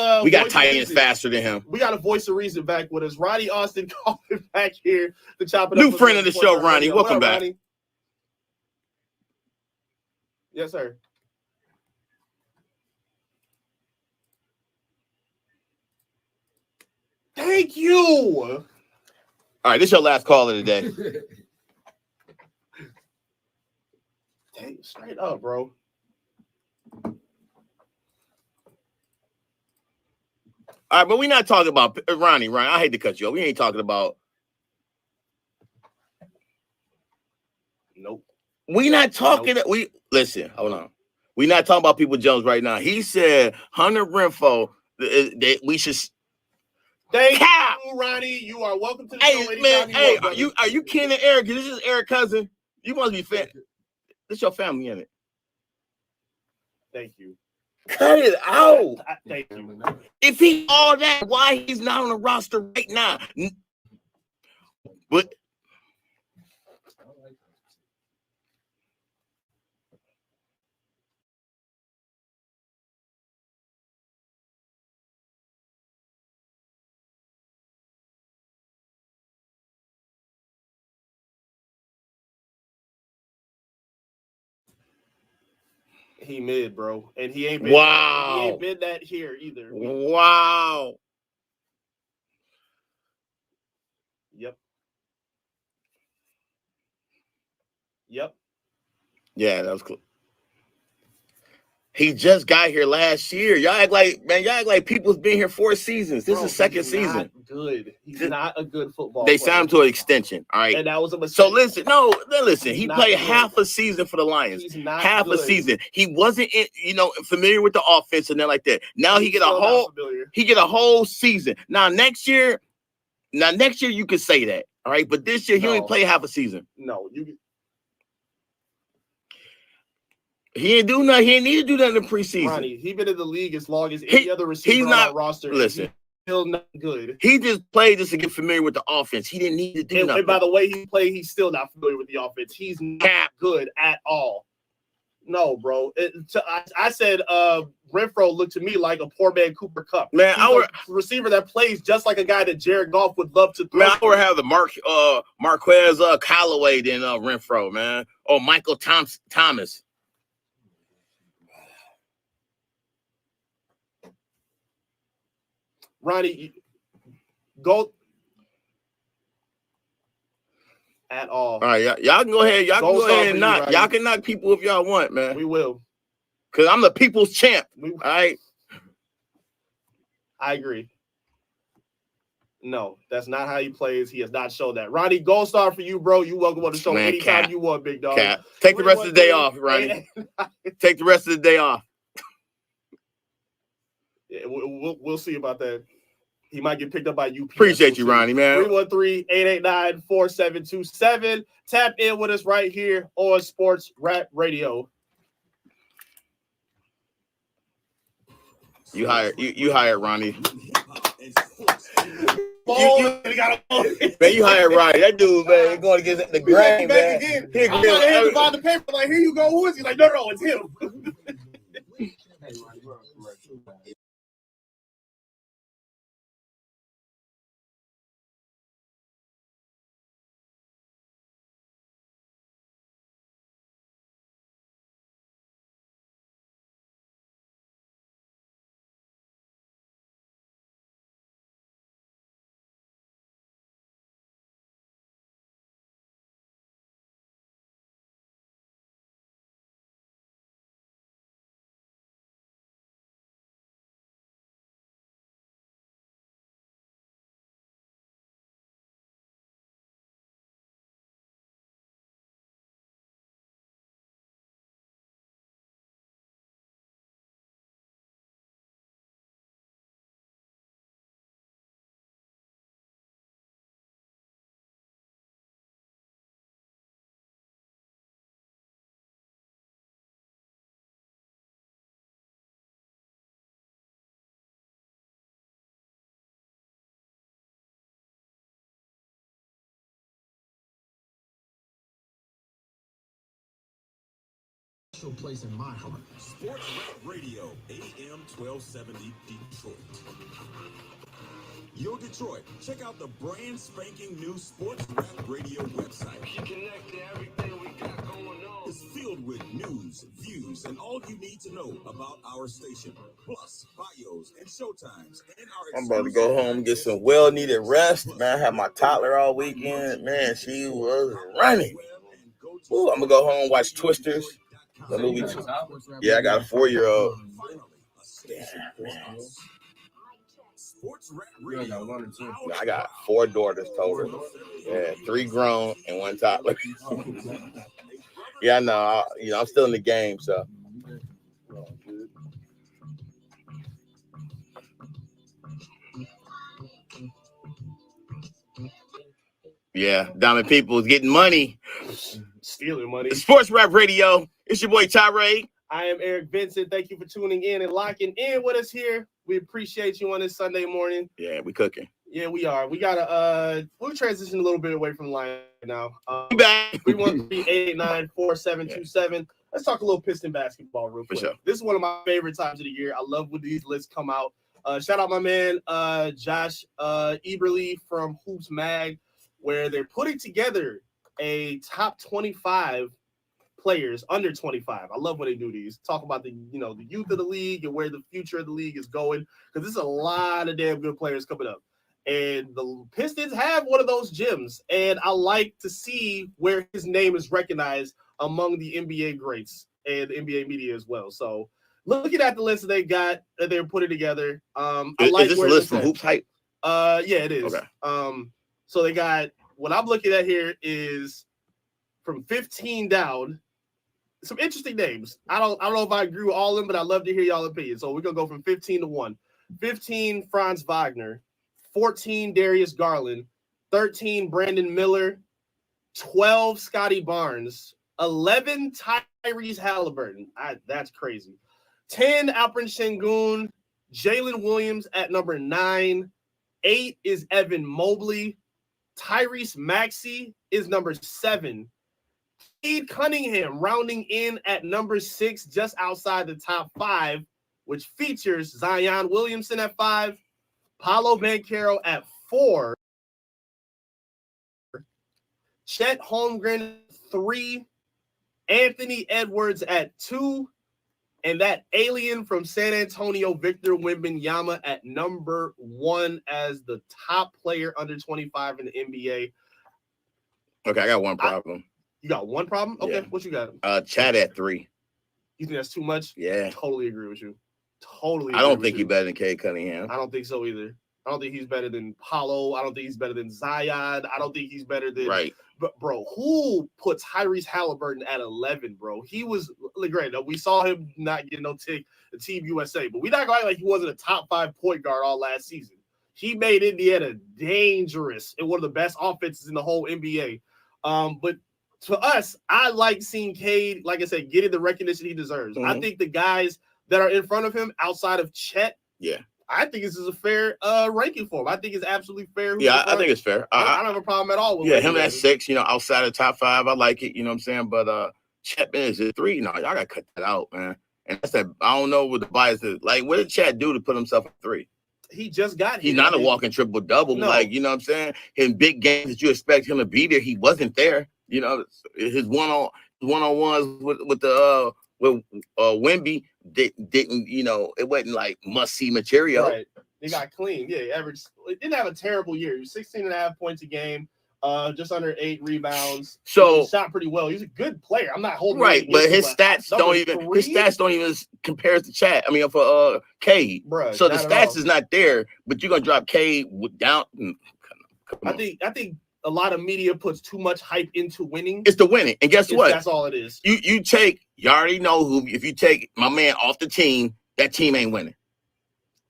tight ends faster than him. We got a voice of reason back with us. Ronnie Austin calling back here to chop it up. New friend of the show, Ronnie. Welcome back. Ronnie? Yes, sir. Thank you. All right, this is your last call of the day. Dang, straight up, bro. All right, but we're not talking about Ronnie. I hate to cut you off. We ain't talking about. Nope. We're not talking. Nope. Listen. Hold on. We're not talking about Peoples-Jones right now. He said Hunter Renfrow that we should. Thank you, Ronnie. You are welcome to the show. Man, are you Ken and Eric? This is Eric's cousin. You must be fan. This your family, isn't it? Thank you. Cut it out. Thank you. If he all that, why he's not on the roster right now? But he mid, bro, and he ain't been. Wow. He ain't been that here either. Wow. Yep. Yep. Yeah, that was cool. He just got here last year. Y'all act like People's been here 4 seasons. This is second season. Not good. He's not a good football They player. signed him to an extension. All right. And that was a mistake. So listen. He played half a season for the Lions. He's not half good. A season. He wasn't familiar with the offense and then like that. Now he get a whole season. Now next year you can say that. All right. But this year he only played half a season. No, He didn't do nothing. He didn't need to do that in the preseason. Ronnie, he's been in the league as long as any other receiver he's not, on our roster. Listen, he's still not good. He just played just to get familiar with the offense. He didn't need to do nothing. And by the way he played, he's still not familiar with the offense. He's not good at all. No, bro. I said Renfrow looked to me like a poor man Cooper Kupp. Man, he's a receiver that plays just like a guy that Jared Goff would love to throw. Man, I would have the Marquez Callaway than Renfrow, man. Or Michael Thomas. Ronnie, go at all. All right, y'all can go ahead. Y'all can go ahead and knock. Y'all can knock people if y'all want, man. We will. Because I'm the people's champ. All right. I agree. No, that's not how he plays. He has not shown that. Ronnie, gold star for you, bro. You welcome on the show anytime you want, big dog. Take the rest of the day off, Ronnie. Take the rest of the day off. Yeah, we'll see about that. He might get picked up by UPS. Appreciate you, Ronnie, man. 313-889-4727. Tap in with us right here on Sports Rap Radio. You hired Ronnie. Man, you hired Ronnie. That dude, man, going to get the grain, man. I'm going to hand him the paper. Like, here you go. Who is he? Like, no, it's him. special place in my heart. Sports Rap Radio, AM 1270 Detroit. Yo, Detroit, check out the brand spanking new Sports Rap Radio website. Connect to everything we got going on. It's filled with news, views, and all you need to know about our station. Plus, bios and showtimes. And our I'm about to go home and get some well-needed rest. Man, I had my toddler all weekend. Man, she was running. Ooh, I'm going to go home and watch Twisters. The movie. Yeah, I got a 4-year-old. Yeah, man. Sports Rap Radio. I got 4 daughters total. Yeah, 3 grown and 1 toddler. Yeah, I know. I'm still in the game, so. Yeah, Diamond people is getting money. Stealing money. Sports Rap Radio. It's your boy Tyree. I am Eric Vincent. Thank you for tuning in and locking in with us here. We appreciate you on this Sunday morning. Yeah, we cooking. Yeah, we are. We gotta we'll transition a little bit away from the line now. Back. 313-889-4727. Let's talk a little Piston basketball real quick. For sure. This is one of my favorite times of the year. I love when these lists come out. Shout out my man Josh Eberly from Hoops Mag, where they're putting together a top 25 players under 25. I love when they do these. Talk about the youth of the league and where the future of the league is going, because there's a lot of damn good players coming up. And the Pistons have one of those gems, and I like to see where his name is recognized among the NBA greats and the NBA media as well. So looking at the list that they got that they're putting together, I like is this where a list from Hoops Hype? Yeah, it is. Okay. So they got, what I'm looking at here is from 15 down, some interesting names. I don't know if I agree with all of them, but I'd love to hear y'all opinion. So we're gonna go from 15 to 1. 15, Franz Wagner. 14, Darius Garland. 13, Brandon Miller. 12, Scotty Barnes. 11, Tyrese Halliburton. That's crazy. 10, Alperen Sengun. Jalen Williams at number 9. 8 is Evan Mobley. Tyrese Maxey is number 7. Cade Cunningham rounding in at number 6, just outside the top 5, which features Zion Williamson at 5, Paolo Banchero at 4, Chet Holmgren 3, Anthony Edwards at 2, and that alien from San Antonio, Victor Wembanyama, at number 1 as the top player under 25 in the NBA. Okay, I got one problem. You got one problem? Okay, Yeah. what you got? Chat at 3. You think that's too much? Yeah. Totally agree with you. Totally. I don't think he's better than Cade Cunningham. I don't think so either. I don't think he's better than Paolo. I don't think he's better than Zion. I don't think he's better than. Right. But bro, who put Tyrese Halliburton at 11, bro? He was great. We saw him not get no tick to Team USA, but we not going like he wasn't a top 5 point guard all last season. He made Indiana dangerous and one of the best offenses in the whole NBA. But to us, I like seeing Cade, like I said, getting the recognition he deserves. Mm-hmm. I think the guys that are in front of him outside of Chet, yeah, I think this is a fair ranking for him. I think it's absolutely fair. Yeah, I think it's fair. I don't have a problem at all with him at 6, outside of top 5. I like it, you know what I'm saying? But Chet is at 3. No, y'all got to cut that out, man. And that's that. I don't know what the bias is. Like, what did Chet do to put himself at 3? He just got here. He's not a walking triple-double. No. Like, you know what I'm saying? In big games that you expect him to be there, he wasn't there. His one-on-ones with Wemby didn't, it wasn't like must-see material. Right. They got clean. Yeah, averaged. It didn't have a terrible year. He was 16.5 points a game, just under 8 rebounds. So he shot pretty well. He's a good player. I'm not holding right, but his stats don't even compare to Chat. I mean, for Cade. Bruh, so the stats is not there, but you're gonna drop Cade down. I think a lot of media puts too much hype into winning. It's the winning, and guess what? That's all it is. You already know who. If you take my man off the team, that team ain't winning.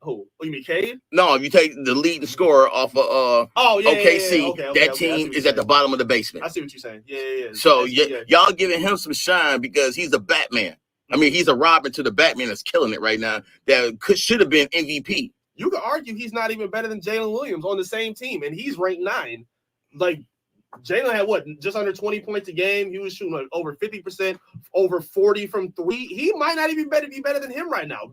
Who? Oh, you mean Cade? No, if you take the leading scorer off of OKC, that team is at the bottom of the basement. I see what you're saying. Yeah. So y'all giving him some shine because he's a Batman. I mean, he's a Robin to the Batman that's killing it right now. That should have been MVP. You could argue he's not even better than Jalen Williams on the same team, and he's ranked 9. Like, Jalen had what, just under 20 points a game. He was shooting like over 50%, over 40 from three. He might not even be better than him right now.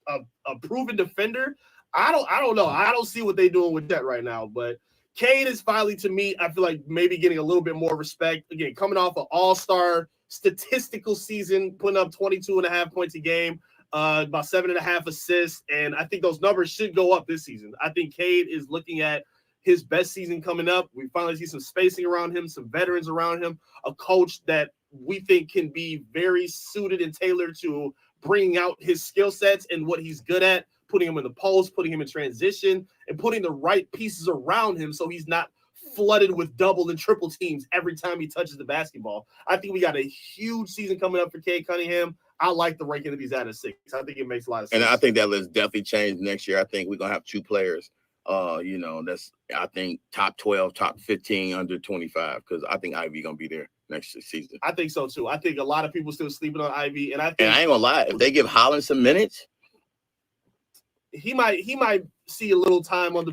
A proven defender. I don't know. I don't see what they're doing with that right now. But Cade is finally, to me, I feel like maybe getting a little bit more respect. Again, coming off an all-star statistical season, putting up 22.5 points a game, about 7.5 assists. And I think those numbers should go up this season. I think Cade is looking at his best season coming up. We finally see some spacing around him, some veterans around him, a coach that we think can be very suited and tailored to bringing out his skill sets and what he's good at, putting him in the post, putting him in transition, and putting the right pieces around him so he's not flooded with double and triple teams every time he touches the basketball. I think we got a huge season coming up for Cade Cunningham. I like the ranking that he's at 6. I think it makes a lot of sense. And I think that list definitely change next year. I think we're going to have 2 players. That's, I think, top 12, top 15, under 25, because I think Ivy gonna be there next season. I think so too. I think a lot of people still sleeping on Ivy, and I ain't gonna lie, if they give Holland some minutes, he might see a lot of time on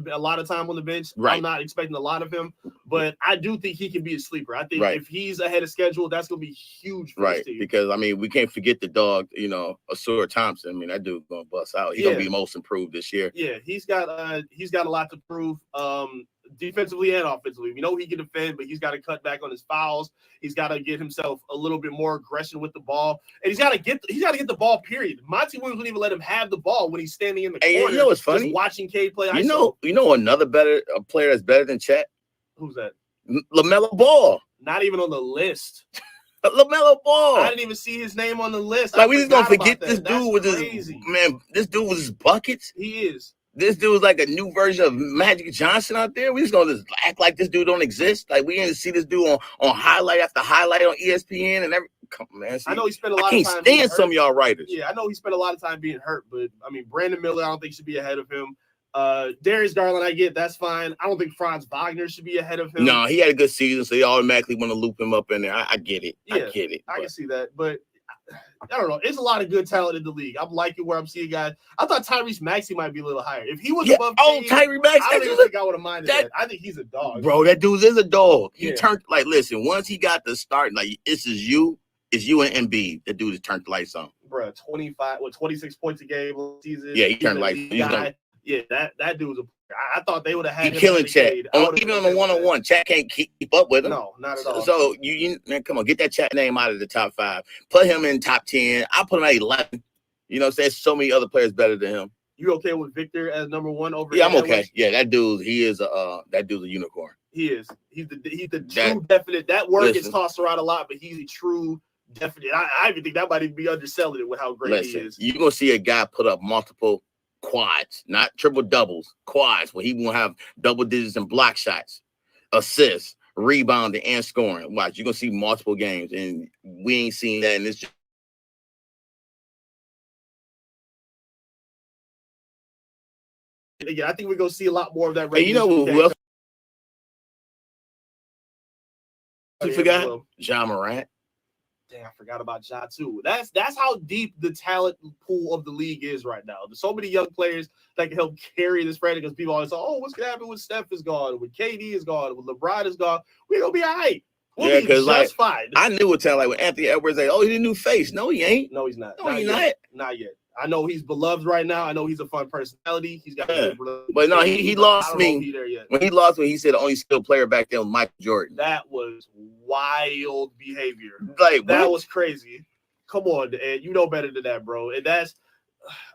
the bench. Right. I'm not expecting a lot of him, but I do think he can be a sleeper. I think if he's ahead of schedule, that's gonna be huge for this team. Because I mean, we can't forget the dog, Asura Thompson. I mean, that dude's gonna bust out. He's gonna be most improved this year. Yeah, he's got a lot to prove. Defensively and offensively. We know he can defend, but he's got to cut back on his fouls. He's got to get himself a little bit more aggression with the ball, and he's got to get the ball. Period. Monty Williams wouldn't even let him have the ball when he's standing in the corner. You know what's funny? Just watching Cade play. You know another player that's better than Chet? Who's that? LaMelo Ball. Not even on the list. LaMelo Ball. I didn't even see his name on the list. Like, we just gonna forget this dude with his man. This dude with his buckets. He is. This dude is like a new version of Magic Johnson out there. We just gonna just act like this dude don't exist. Like, we didn't see this dude on highlight after highlight on ESPN and every. Come on, man. See, I know he spent a lot of time. I can't stand some of y'all writers. Yeah, I know he spent a lot of time being hurt, but I mean, Brandon Miller, I don't think should be ahead of him. Darius Garland, I get that's fine. I don't think Franz Wagner should be ahead of him. No, he had a good season, so they automatically want to loop him up in there. I get it. Yeah, I get it. I can see that, but I don't know. It's a lot of good talent in the league. I'm liking where I'm seeing guys. I thought Tyrese Maxey might be a little higher. If he was above Tyrese Maxey, I don't even think I would have minded that. I think he's a dog. Bro, that dude is a dog. He turned, like, listen, once he got the start, like, it's you and Embiid. That dude has turned the lights on. Bro, 26 points a game last season. Yeah, he turned lights on. Yeah, that dude was I thought they would have had him killing Chat. Even on the one-on-one, Chat can't keep up with him. No, not at all. So man, come on, get that Chat name out of the top 5. Put him in top 10. I'll put him at 11. You know what I'm saying? So many other players better than him. You okay with Victor as number 1 over? Yeah, I'm okay. Yeah, that dude's a unicorn. He is. He's the true definite. That word gets tossed around a lot, but he's a true definite. I even think that might even be underselling it with how great he is. You're gonna see a guy put up multiple quads, not triple doubles, quads, where he won't have double digits in block shots, assists, rebounding, and scoring. Watch, you're gonna see multiple games, and we ain't seen that in this. Yeah, I think we're gonna see a lot more of that. And you know who else? You forgot? Ja Morant. Damn, I forgot about Ja too. That's how deep the talent pool of the league is right now. There's so many young players that can help carry this franchise, because people always say, "Oh, what's gonna happen when Steph is gone, when KD is gone, when LeBron is gone? We're gonna be all right. We'll be just fine." I knew what talent, like when Anthony Edwards said, "Oh, he's a new face." No, he ain't. No, he's not. No, he's not. Not yet. I know he's beloved right now. I know he's a fun personality. He's got, but no, he lost me when he lost me. He said the only skilled player back then was Michael Jordan. That was wild behavior. Like, that was crazy. Come on, Ed. You know better than that, bro. And that's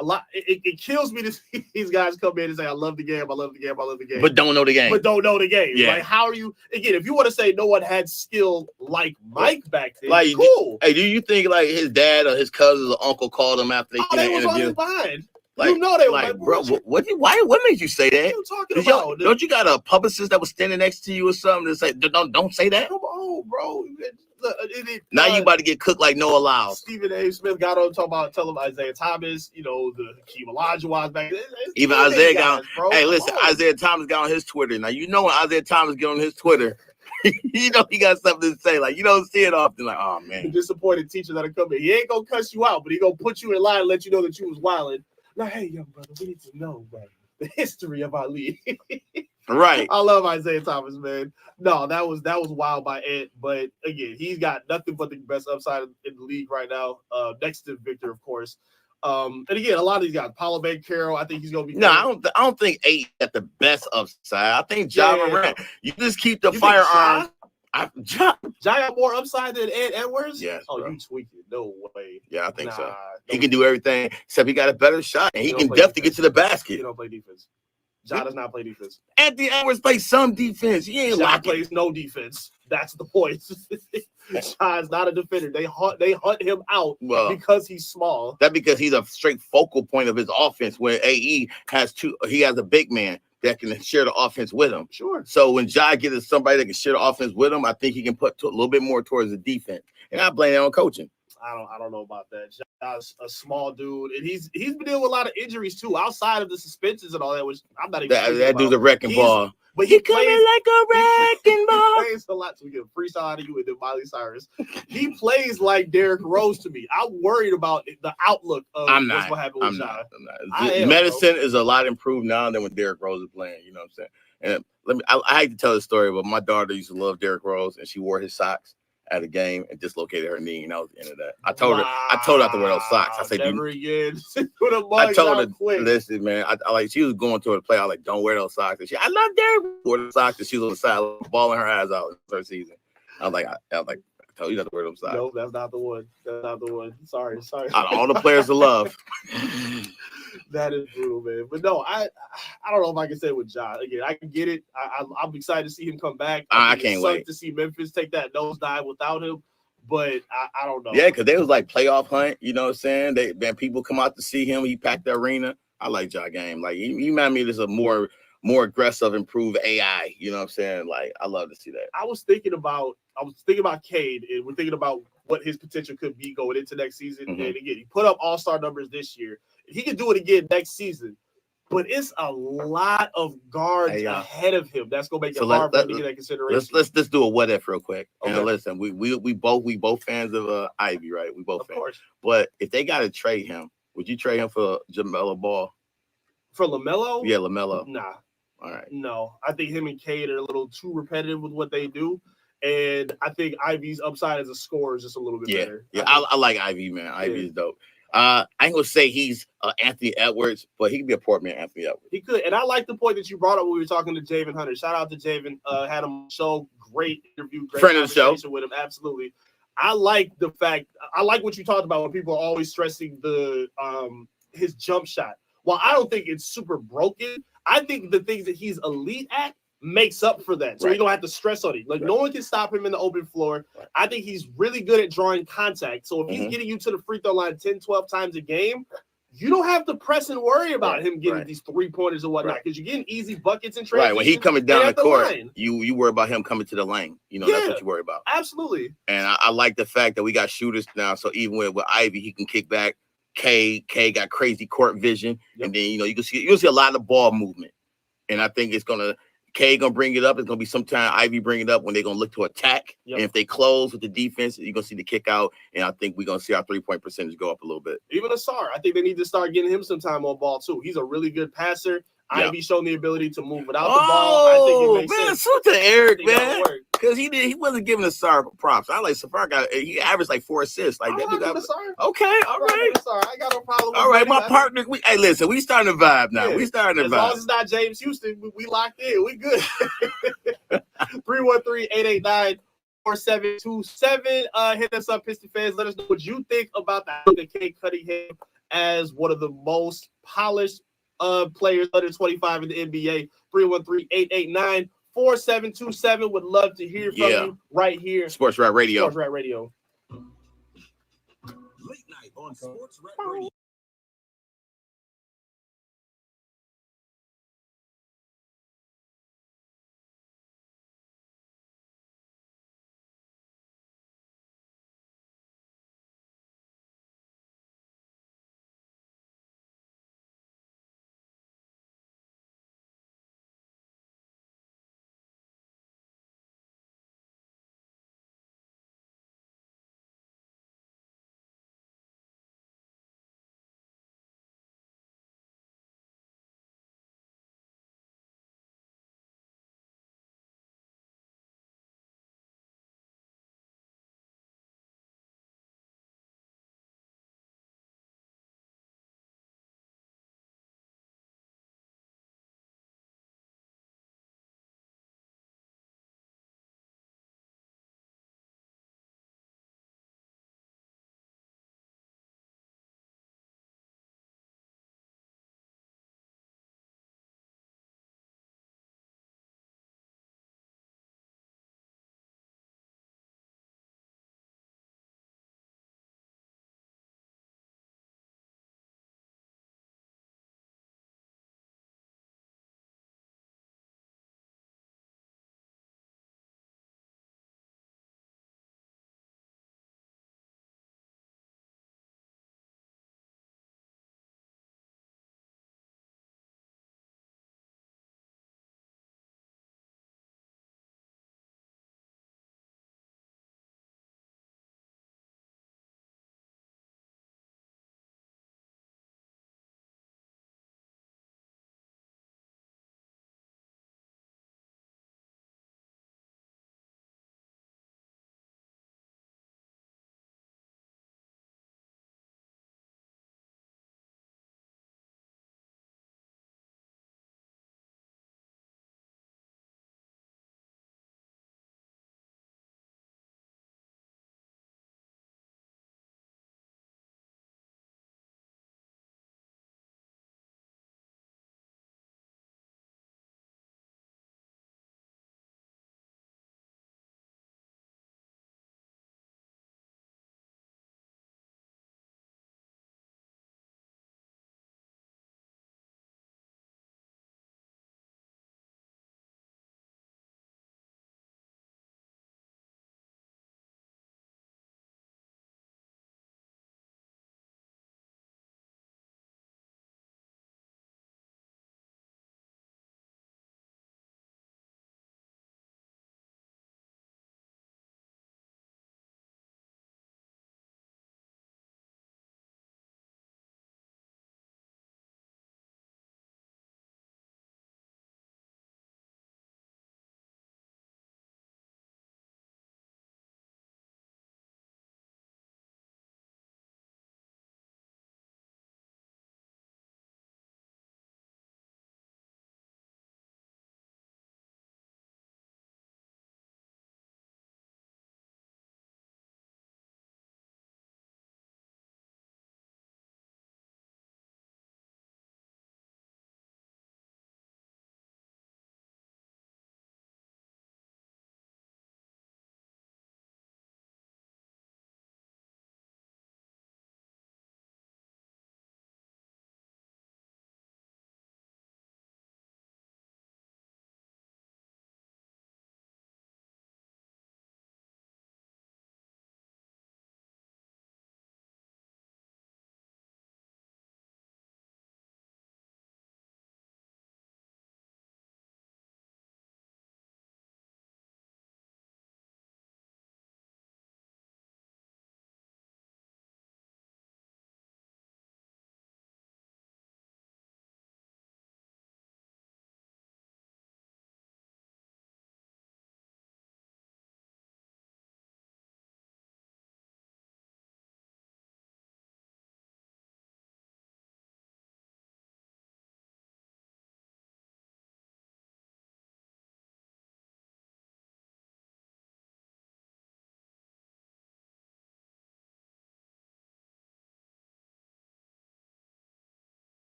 a lot. It kills me to see these guys come in and say, "I love the game. I love the game. I love the game," but don't know the game. Yeah. Like, how are you? Again, if you want to say no one had skill like Mike back then, like, cool. Hey, do you think like his dad or his cousins or uncle called him after they was on his mind? Like, you know they were like, bro, what made you say that? What are you talking about? Don't you got a publicist that was standing next to you or something to say, don't say that? Come on, bro. Now you about to get cooked like Noah Lyles. Stephen A. Smith got on tell him Isaiah Thomas, the Hakeem Olajuwon back. Even Isaiah got on. Hey, listen, Isaiah Thomas got on his Twitter. Now, you know when Isaiah Thomas get on his Twitter, he got something to say. Like, you don't see it often. Like, oh, man. The disappointed teacher that'll come in. He ain't going to cuss you out, but he going to put you in line and let you know that you was wilding. Now, hey, young brother, we need to know, the history of our league. Right. I love Isaiah Thomas, man. No, that was wild by Ed. But again, he's got nothing but the best upside in the league right now. Next to Victor, of course. And again, a lot of these guys, Paulo Banchero, I think he's gonna be. No, I don't think 8 at the best upside. I think Ja Morant. You just keep the firearms. Ja got more upside than Ed Edwards? Yes. Oh, bro. you tweaking. No way. Yeah, I think so. Nah, He can do everything except he got a better shot, and he can definitely get to the basket. He don't play defense. Ja does not play defense. Anthony Edwards plays some defense. He ain't Ja plays no defense. That's the point. Ja is not a defender. They hunt him out because he's small. That's because he's a straight focal point of his offense. Where AE has he has a big man that can share the offense with him. Sure. So when Ja gets somebody that can share the offense with him, I think he can put a little bit more towards the defense. And I blame that on coaching. I don't know about that. Ja's a small dude, and he's been dealing with a lot of injuries too, outside of the suspensions and all that, which I'm not even. That dude's a wrecking ball. But he coming plays like a wrecking ball. He plays a lot. So we get a freestyle out of you and then Miley Cyrus. He plays like Derrick Rose to me. I'm worried about the outlook of what's going to happen with Ja. Medicine is a lot improved now than when Derrick Rose is playing. You know what I'm saying? And I hate to tell the story, but my daughter used to love Derrick Rose, and she wore his socks at a game and dislocated her knee, and that was the end of that. I told her not to wear those socks. I said, never again. I told her, listen, man, I like, she was going to the play. I was like, don't wear those socks. And I love Derrick. Wore the socks, and she was on the side, bawling her eyes out in her season. I was like, I told you not to wear those socks. No, that's not the one. That's not the one. Sorry. Out of all the players to love. That is brutal, man. But no, I don't know if I can say with Ja. Again, I can get it. I'm excited to see him come back. I can't wait to see Memphis take that nosedive without him. But I don't know. Yeah, because they was like playoff hunt. You know what I'm saying? People come out to see him. He packed the arena. I like Ja game. Like he remind me of a more aggressive, improved AI. You know what I'm saying? Like I love to see that. I was thinking about Cade, and we're thinking about what his potential could be going into next season. Mm-hmm. And again, he put up all-star numbers this year. He can do it again next season. But it's a lot of guards ahead of him. That's gonna make it hard for him to get that consideration. Let's do a what if real quick. Okay. And listen, we both fans of Ivy, right? We both of fans. Course. But if they gotta trade him, would you trade him for LaMelo Ball? For LaMelo? Yeah, LaMelo. Nah. All right. No, I think him and Cade are a little too repetitive with what they do. And I think Ivy's upside as a scorer is just a little bit better. Yeah, I like Ivy, man. Ivy is dope. I ain't gonna say he's Anthony Edwards, but he could be a poor man Anthony Edwards. He could. And I like the point that you brought up when we were talking to Javen Hunter. Shout out to Javen. Had him on the show. Great interview. Great friend of the show with him. Absolutely. I like what you talked about when people are always stressing the his jump shot. While I don't think it's super broken, I think the things that he's elite at makes up for that. So you don't have to stress on it. Like no one can stop him in the open floor. Right. I think he's really good at drawing contact. So if he's getting you to the free throw line 10, 12 times a game, you don't have to press and worry about him getting these 3-pointers or whatnot because you're getting easy buckets and transition. Right, when he coming down the court, line. you worry about him coming to the lane. You know, that's what you worry about. Absolutely. And I like the fact that we got shooters now. So even with Ivy, he can kick back. K got crazy court vision, and then you'll see a lot of ball movement. And I think K gonna bring it up. It's gonna be sometime Ivy bring it up when they're gonna look to attack. Yep. And if they close with the defense, you're gonna see the kick out. And I think we're gonna see our 3-point percentage go up a little bit. Even Asar, I think they need to start getting him some time on ball too. He's a really good passer. Ivy showing the ability to move without the ball. I think it makes sense. Salute to Eric, man. Because he wasn't giving Asar props. I like Safar he averaged like 4 assists. Like that dude. Okay, all right. I got no problem. All right, my partner. Hey, listen, we starting to vibe now. Yeah. We starting to vibe. As long as it's not James Houston, we locked in. We good. 313-889-4727. Hit us up, Piston fans. Let us know what you think about the Cade Cunningham as one of the most polished players under 25 in the NBA. 313-889-4727. Would love to hear from you right here. Sports Rap Radio. Sports Rap Radio. Late night on Sports Rap Radio.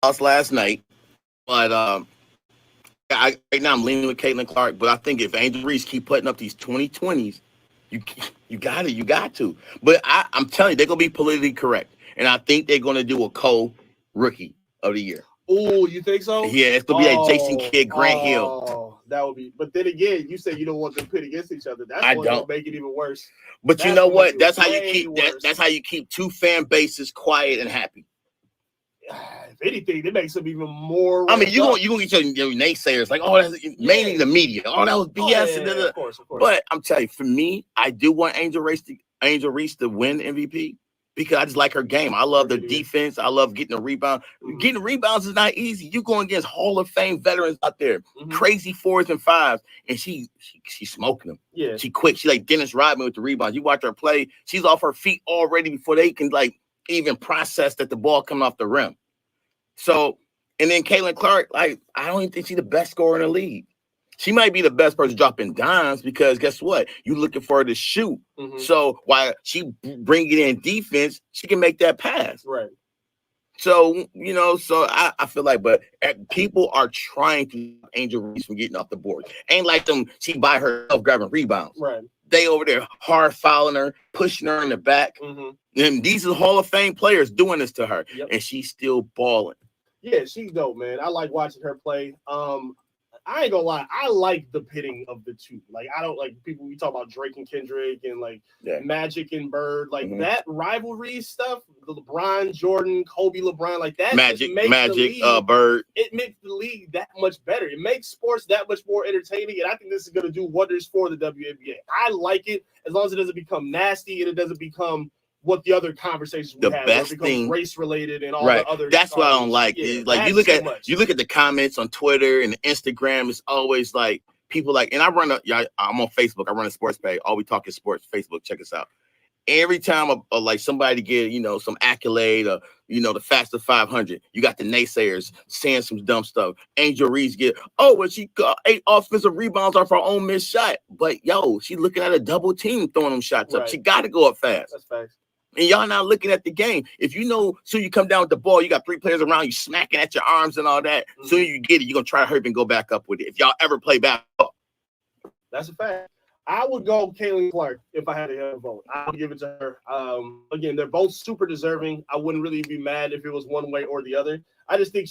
lost last night, but right now I'm leaning with Caitlin Clark. But I think if Angel Reese keep putting up these 2020s, you got to. But I'm telling you, they're gonna be politically correct, and I think they're gonna do a co-rookie of the year. Oh, you think so? Yeah, it's gonna be like Jason Kidd, Grant Hill. Oh, that would be. But then again, you said you don't want them pit against each other. That's gonna make it even worse. But you know what? That's how you keep that's how you keep two fan bases quiet and happy. If anything, it makes them even more. I mean, you gonna get your naysayers like, oh, that's mainly the media. Oh, that was BS. Of course. But I'm telling you, for me, I do want Angel Reese to win MVP because I just like her game. I love the defense. I love getting a rebound. Getting the rebounds is not easy. You going against Hall of Fame veterans out there, crazy 4s and 5s, and she's smoking them. Yeah, she quick. She like Dennis Rodman with the rebounds. You watch her play. She's off her feet already before they can like even process that the ball coming off the rim. So, and then Caitlin Clark, like, I don't even think she's the best scorer in the league. She might be the best person dropping dimes because guess what? You're looking for her to shoot. So while she bring it in defense, she can make that pass. Right. So, I feel like, but people are trying to stop Angel Reese from getting off the board. Ain't like them, she by herself grabbing rebounds. Right. They over there hard fouling her, pushing her in the back. And these are Hall of Fame players doing this to her. And she's still balling. Yeah, she's dope, man. I like watching her play. I ain't gonna lie, I like the pitting of the two. Like, I don't like people, we talk about Drake and Kendrick and like Magic and Bird, like that rivalry stuff, the LeBron, Jordan, Kobe, LeBron, like that. Magic, Bird. It makes the league that much better. It makes sports that much more entertaining. And I think this is gonna do wonders for the WNBA. I like it as long as it doesn't become nasty and it doesn't become what the other conversations we have, best thing, race related and all the other. That's what I don't like. Like you look at the comments on Twitter and Instagram. It's always like people like, and I'm on Facebook. I run a sports page. All we talk is sports. Facebook, check us out. Every time like somebody get some accolade or the faster 500, you got the naysayers saying some dumb stuff. Angel Reese she got 8 offensive rebounds off her own missed shot, but she looking at a double team throwing them shots up. She got to go up fast. That's facts. And y'all not looking at the game. If soon you come down with the ball, you got 3 players around you smacking at your arms and all that. Soon you get it, you're going to try to hurry and go back up with it. If y'all ever play basketball. That's a fact. I would go Caitlin Clark if I had to have a vote. I would give it to her. Again, they're both super deserving. I wouldn't really be mad if it was one way or the other. I just think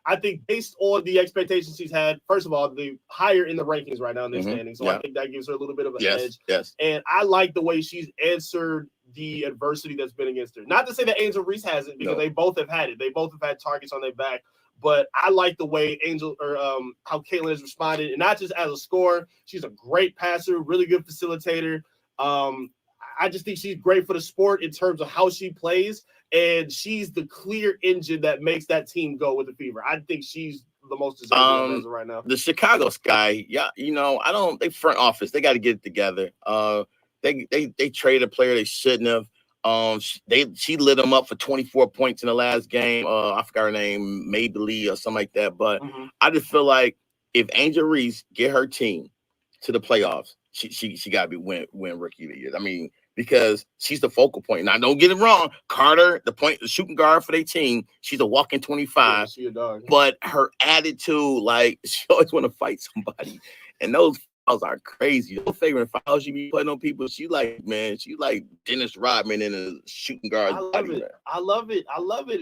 I think based on the expectations she's had, first of all, the higher in the rankings right now in their standings. So I think that gives her a little bit of an edge. Yes. And I like the way she's answered the adversity that's been against her. Not to say that Angel Reese hasn't, because they both have had it. They both have had targets on their back. But I like the way how Caitlin has responded, and not just as a scorer. She's a great passer, really good facilitator. I just think she's great for the sport in terms of how she plays, and she's the clear engine that makes that team go with the Fever. I think she's the most deserving as of right now. The Chicago Sky, they front office. They got to get it together. They traded a player they shouldn't have. She lit them up for 24 points in the last game. I forgot her name, Maybelline or something like that. But I just feel like if Angel Reese get her team to the playoffs, she got to be win rookie of the year. I mean, because she's the focal point. Now, don't get it wrong. Carter, the shooting guard for their team, she's a walking 25. Yeah, she a dog. But her attitude, like, she always want to fight somebody. And those fouls are crazy. Those favorite fouls she be putting on people, she like Dennis Rodman in a shooting guard. I love it.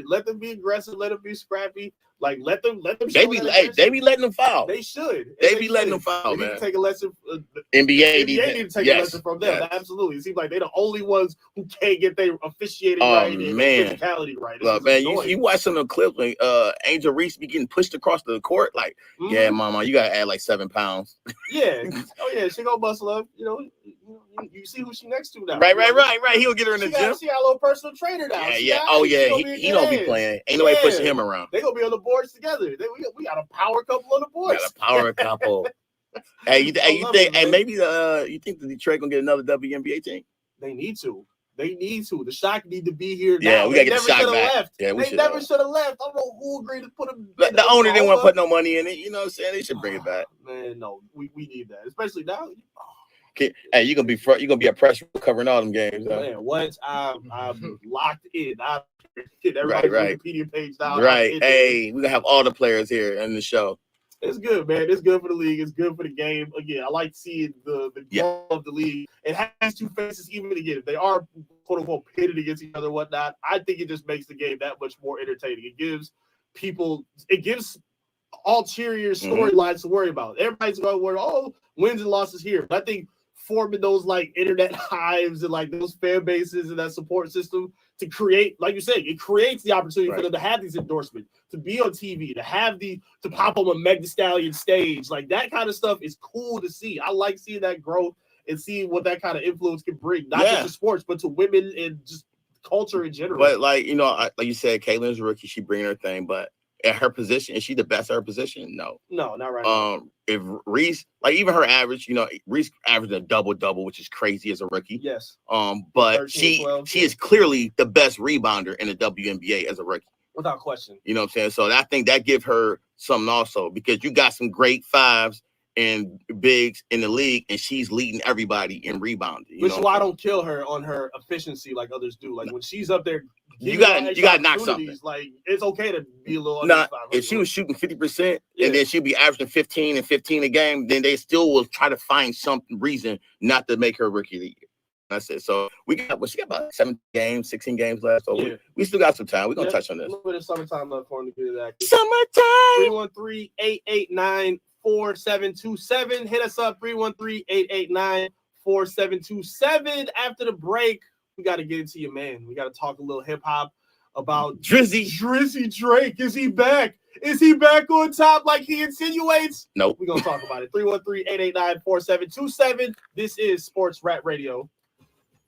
Let them be aggressive. Let them be scrappy. Like let them. They be letting them foul. They should. They be letting them foul, man. Need to take a lesson. NBA need to take a lesson from them. Absolutely. It seems like they're the only ones who can't get their officiating right and physicality right. Look, man, you watch some of the clips when Angel Reese be getting pushed across the court. Like, yeah, mama, you gotta add like 7 pounds. Yeah. Oh yeah, she gonna bustle up. You see who she next to now. Right. He'll get her in the gym. She got a little personal trainer now. Yeah. Oh yeah. He don't be playing. Ain't nobody pushing him around. They gonna be on the boards together. We got a power couple on the boards. Got a power couple. You think the Detroit gonna get another WNBA team? They need to. The Shock need to be here now. Yeah, we gotta get the Shock back. Left. Yeah, they never should have left. I don't know who agreed to put them. The owner didn't want to put no money in it. You know what I'm saying? They should bring it back. Man, no, we need that, especially now. Hey, you're gonna be a pressure covering all them games. Huh? Man, what? I'm locked in. I'm everybody's Right. Wikipedia page now. Right. Hey, we're gonna have all the players here in the show. It's good, man. It's good for the league. It's good for the game. Again, I like seeing the growth of the league. It has two faces, even again, if they are quote unquote pitted against each other and whatnot. I think it just makes the game that much more entertaining. It gives ulterior storylines to worry about. Everybody's going to worry, wins and losses here. But I think forming those like internet hives and like those fan bases and that support system to create, like you said, it creates the opportunity for them to have these endorsements, to be on TV, to pop on a Meg Thee Stallion stage. Like that kind of stuff is cool to see. I like seeing that growth and seeing what that kind of influence can bring, not just to sports, but to women and just culture in general. But like like you said, Caitlin's a rookie. She bringing her thing, but at her position, is she the best at her position? No, not right now. If Reese, like even her average, Reese averaged a double, which is crazy as a rookie. Yes. But 13, 12, she is clearly the best rebounder in the WNBA as a rookie. Without question. You know what I'm saying? So I think that give her something also, because you got some great fives and bigs in the league, and she's leading everybody in rebounding. Which is why I don't kill her on her efficiency like others do. Like when she's up there, you got to knock something. Like it's okay to be a little. If she was shooting 50%, and then she'd be averaging 15 and 15 a game, then they still will try to find some reason not to make her rookie of the year. That's it. So she got about 16 games left. So we still got some time. We're gonna touch on this. A little bit of summertime left for him to get it active. Summertime. 313-889-4727. Hit us up 313-889-4727. After the break, we got to get into your man. We got to talk a little hip hop about Drizzy Drake. Is he back? Is he back on top like he insinuates? Nope. We're gonna talk about it. 313-889-4727. This is Sports Rap Radio.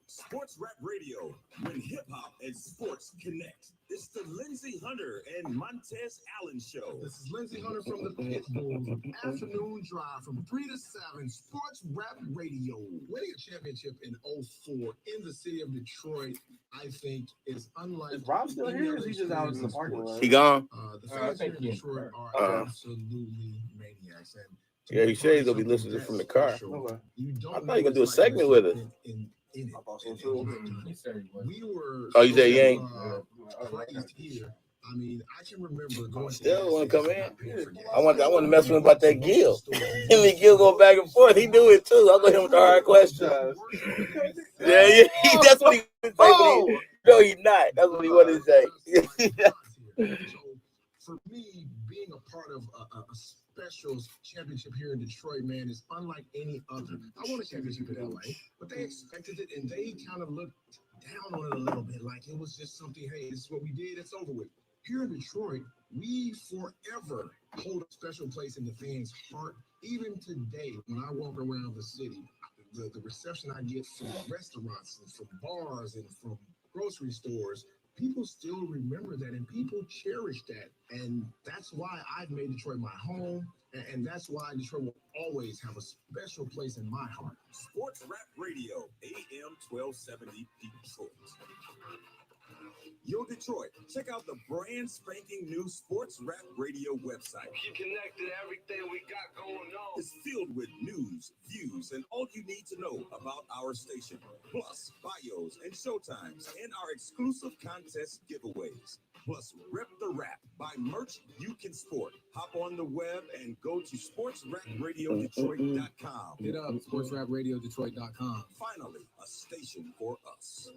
Sports Rap Radio, when hip hop and sports connect. It's the Lindsey Hunter and Montez Allen show. This is Lindsey Hunter from the Pitbull Afternoon Drive from 3 to 7, Sports Rap Radio. Winning a championship in 2004 in the city of Detroit, I think, is unlike. Is Rob still here? Or is he just out in the parking lot? He gone? The fans here in Detroit are absolutely maniacs. And yeah, he said he's gonna be listening from the car. I thought you were gonna do a segment with us. We were you said he ain't? Here. I mean, I can remember going. Still want to come in? I want to mess with him about that Gil. Him and Gil go back and forth. He do it too. I'll go him with the hard questions. Yeah. That's what he would say. No, he's not. That's what he wanted to say. So for me, being a part of a special championship here in Detroit, man, is unlike any other. I won a championship in LA, but they expected it, and they kind of looked down on it a little bit, like it was just something, hey, this is what we did, it's over with. Here in Detroit, we forever hold a special place in the fans' heart. Even today, when I walk around the city, the reception I get from restaurants and from bars and from grocery stores, people still remember that, and people cherish that. And that's why I've made Detroit my home, and that's why Detroit will always have a special place in my heart. Sports Rap Radio, AM 1270 Detroit. Yo, Detroit, check out the brand spanking new Sports Rap Radio website. Keep connected, everything we got going on. It's filled with news, views, and all you need to know about our station. Plus, bios and showtimes and our exclusive contest giveaways. Plus, Rip the Rap by merch you can sport. Hop on the web and go to sportsrapradioddetroit.com. Hit up sportsrapradioddetroit.com. Finally, a station for us.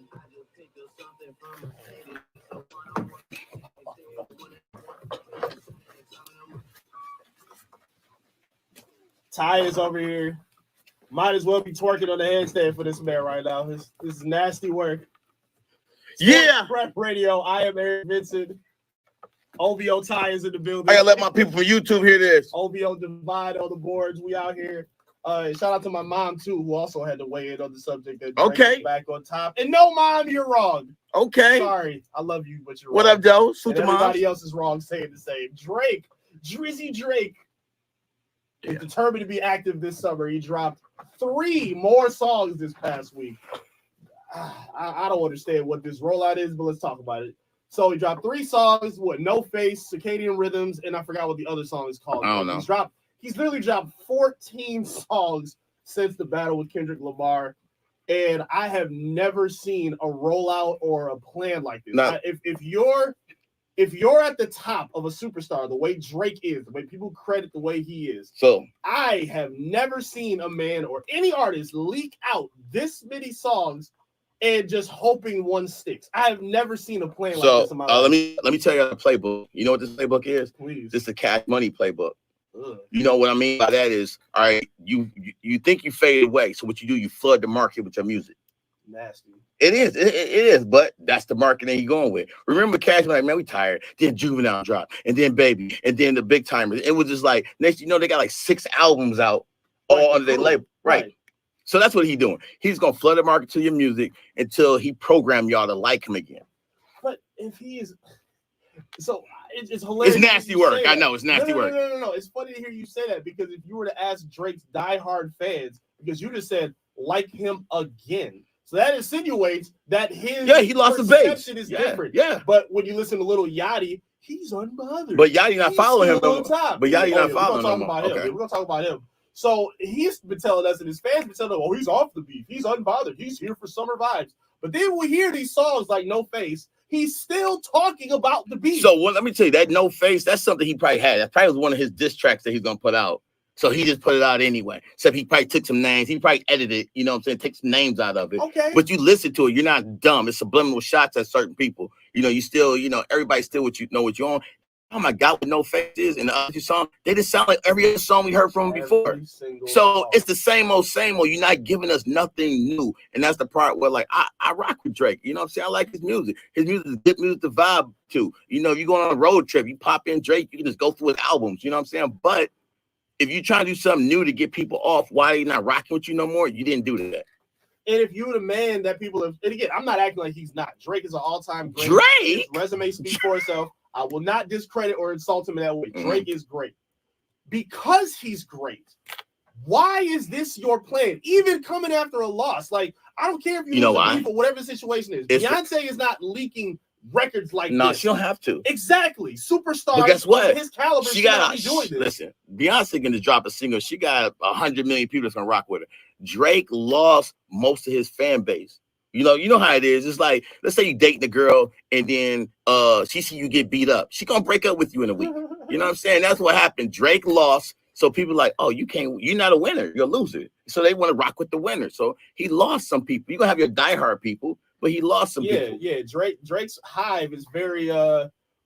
Ty is over here. Might as well be twerking on the handstand for this man right now. This is nasty work. Yeah. Rap Radio. I am Eric Vincent. OVO Ty is in the building. I gotta let my people from YouTube hear this. OVO Divide on the boards. We out here. Shout out to my mom too, who also had to weigh in on the subject. That okay. Back on top. And no, mom, you're wrong. Okay. Sorry, I love you, but you're what wrong. Up, Joe? Everybody else is wrong saying the same. Drizzy Drake is determined to be active this summer. He dropped 3 more songs this past week. I don't understand what this rollout is, but let's talk about it. So he dropped 3 songs, No Face, Circadian Rhythms, and I forgot what the other song is called. I don't know. He's literally dropped 14 songs since the battle with Kendrick Lamar, and I have never seen a rollout or a plan like this. If you're at the top of a superstar, the way Drake is, the way people credit the way he is, so I have never seen a man or any artist leak out this many songs and just hoping one sticks. I have never seen a plan like this in my life. Let me tell you the playbook. You know what this playbook is? Please. This is a Cash Money playbook. Ugh. You know what I mean by that is, all right, you think you fade away. So what you do, you flood the market with your music. Nasty. It is, but that's the marketing you're going with. Remember, Cash was like, man, we tired. Then Juvenile dropped, and then Baby, and then the Big Timers. It was just like, next, you know, they got like 6 albums out all under their label. Right. So that's what he's doing. He's going to flood the market to your music until he program y'all to like him again. But if he is... So it's hilarious. It's nasty work. I know, it's nasty work. No. It's funny to hear you say that, because if you were to ask Drake's diehard fans, because you just said, like him again. So that insinuates that his he lost the base. Is different. Yeah. But when you listen to Lil Yachty, he's unbothered. But Yachty not following him. On top. But Yachty not following him. We're gonna talk about him. So he's been telling us, and his fans been telling him, oh, he's off the beat. He's unbothered. He's here for summer vibes. But then we hear these songs like No Face. He's still talking about the beat. So let me tell you, that No Face, that's something he probably had. That probably was one of his diss tracks that he's gonna put out. So he just put it out anyway. Except he probably took some names. He probably edited, you know what I'm saying, take some names out of it. Okay. But you listen to it, you're not dumb. It's subliminal shots at certain people. You know, you still, you know, everybody still what you know what you're on. Oh my God, with No Faces and the other song, they just sound like every other song we heard from him before. So it's the same old. You're not giving us nothing new. And that's the part where, like, I rock with Drake. You know what I'm saying? I like his music. His music is good music to vibe to. You know, if you're going on a road trip, you pop in Drake, you can just go through his albums. You know what I'm saying? But if you try to do something new to get people off, why are you not rocking with you no more? You didn't do that. And if you're the man that people have, and again, I'm not acting like he's not. Drake is an all-time great. Drake? His resume speaks for itself. I will not discredit or insult him in that way. Drake is great. Because he's great, why is this your plan? Even coming after a loss. Like, I don't care if you know why, or whatever the situation is. Beyonce is not leaking records like this. No, she don't have to. Exactly. Superstars. But guess what? His caliber, she got be doing this. Listen, Beyonce gonna drop a single. She got 100 million people that's gonna rock with her. Drake lost most of his fan base. You know how it is. It's like, let's say you dating a girl and then she see you get beat up. She gonna break up with you in a week. You know what I'm saying? That's what happened. Drake lost. So people like, oh, you're not a winner. You're a loser. So they want to rock with the winner. So he lost some people. You're gonna have your diehard people, but he lost some people. Yeah. Drake's hive is very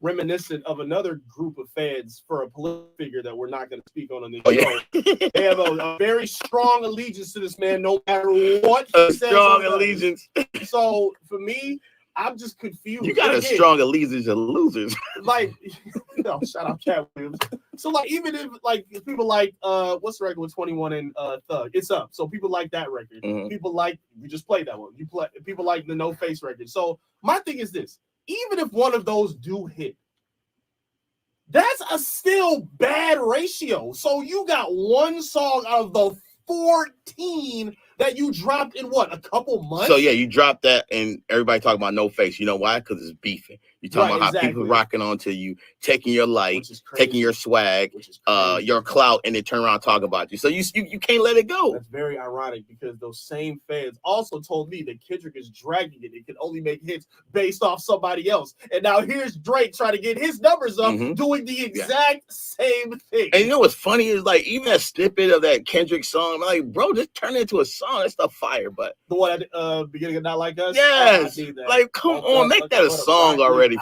reminiscent of another group of fans for a political figure that we're not going to speak on this show. Yeah. They have a very strong allegiance to this man, no matter what he says. Strong allegiance. So for me, I'm just confused. You got a strong allegiance to losers. Like, shout out Cat Williams. So like, even if like people like what's the record with 21 and Thug? It's Up. So people like that record. Mm-hmm. People like, we just played that one. People like the No Face record. So my thing is this: even if one of those do hit, that's a still bad ratio. So you got one song out of the 14 that you dropped in what, a couple months? So yeah, you dropped that and everybody talking about No Face. You know why? Because it's beefing. You talking about how people rocking onto you, taking your light, taking your swag, your clout, and then turn around and talk about you. So you can't let it go. That's very ironic, because those same fans also told me that Kendrick is dragging it. It can only make hits based off somebody else. And now here's Drake trying to get his numbers up, doing the exact same thing. And you know what's funny is, like, even that snippet of that Kendrick song, I'm like, bro, just turn it into a song. That stuff fire. But the one at beginning of Not Like Us. Yes, like, come on, make that a song already.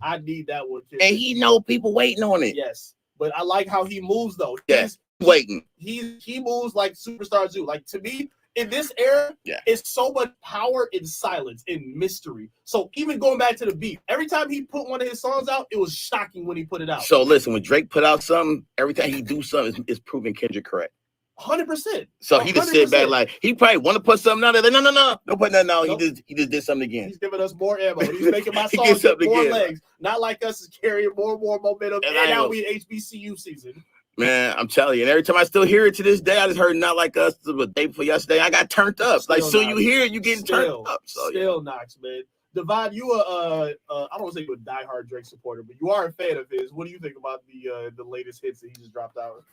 I need that one. Kendrick. And he know people waiting on it. Yes, but I like how he moves though. Yes, waiting. He moves like superstars do. Like, to me, in this era, it's so much power in silence, in mystery. So even going back to the beat, every time he put one of his songs out, it was shocking when he put it out. So listen, when Drake put out something, every time he do something, is proving Kendrick correct. 100%. So he just sit back like, he probably want to put something out there. No, don't put nothing out. Nope. He just did something again. He's giving us more ammo. He's making my songs get more legs. Not like us is carrying more and more momentum. And now we in HBCU season. Man, I'm telling you. And every time I still hear it to this day, I just heard Not Like Us the day before yesterday. I got turned up. Still like, soon you hear it, you getting turned up. So still knocks, man. Devon, you I don't want to say you're a diehard Drake supporter, but you are a fan of his. What do you think about the latest hits that he just dropped out?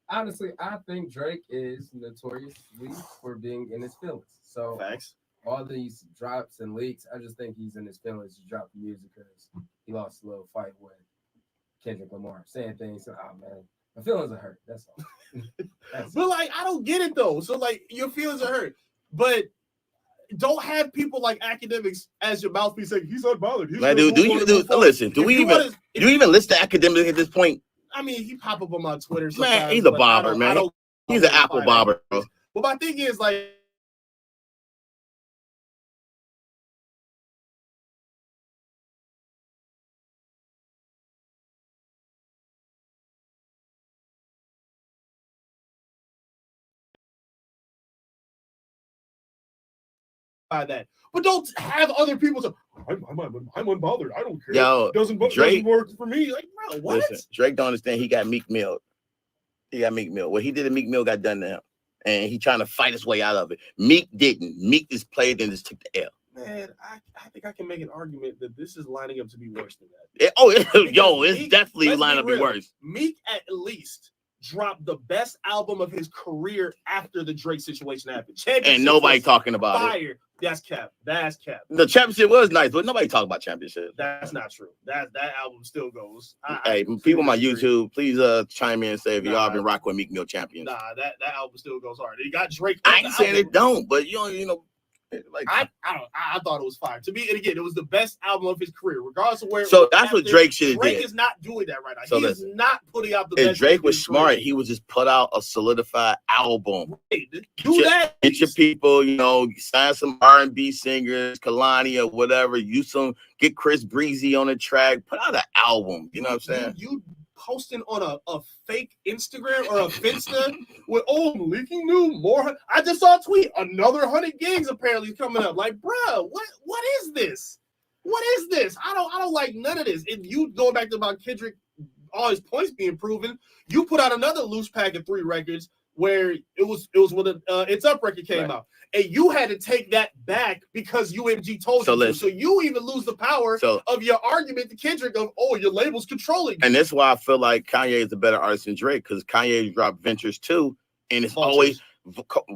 Honestly, I think Drake is notoriously for being in his feelings. So Facts. all these drops and leaks, I just think he's in his feelings to drop the music because he lost a little fight with Kendrick Lamar, saying things. Oh man, my feelings are hurt. That's all. But like, I don't get it though. So like, your feelings are hurt, but don't have people like academics as your mouthpiece saying he's unbothered. He's Man, listen? Do we even list the academic at this point? I mean, he pop up on my Twitter sometimes. Man, he's a bobber, man. He's an Apple bobber, bro. But my thing is like. That, but don't have other people say, I'm unbothered. I don't care. Yo, doesn't work for me. Like, bro, what? Listen, Drake don't understand. He got Meek Mill. What he did to Meek Mill got done to him, and he trying to fight his way out of it. Meek didn't. Meek just played and just took the L. Man, I think I can make an argument that this is lining up to be worse than that. It's definitely lining up to be worse. Meek at least dropped the best album of his career after the Drake situation happened. And nobody talking about fire. it. That's cap. The championship was nice, but nobody talk about championship. That's not true. That album still goes. People on my YouTube, please chime in and say if y'all been rocking with Meek Mill champions. Nah, that album still goes hard. He got Drake. I ain't saying it don't, but you know. Like I thought it was fire. To me, and again, it was the best album of his career, regardless of where. So that's what Drake should have did. Drake is not doing that right now. So he is not putting out the best. If Drake was smart, he would just put out a solidified album. Get your people, sign some R&B singers, Kalani or whatever. Get Chris Breezy on the track. Put out an album. You know what I'm saying? You posting on a fake Instagram or a Finsta with I'm leaking more. I just saw a tweet. Another 100 gigs apparently coming up. Like, bro, what is this? What is this? I don't like none of this. If you going back to about Kendrick, all his points being proven, you put out another loose pack of 3 records where it was when It's Up record came out. And you had to take that back because UMG told you to. So you even lose the power of your argument to Kendrick of, your label's controlling you. And that's why I feel like Kanye is a better artist than Drake, because Kanye dropped Ventures too, and it's always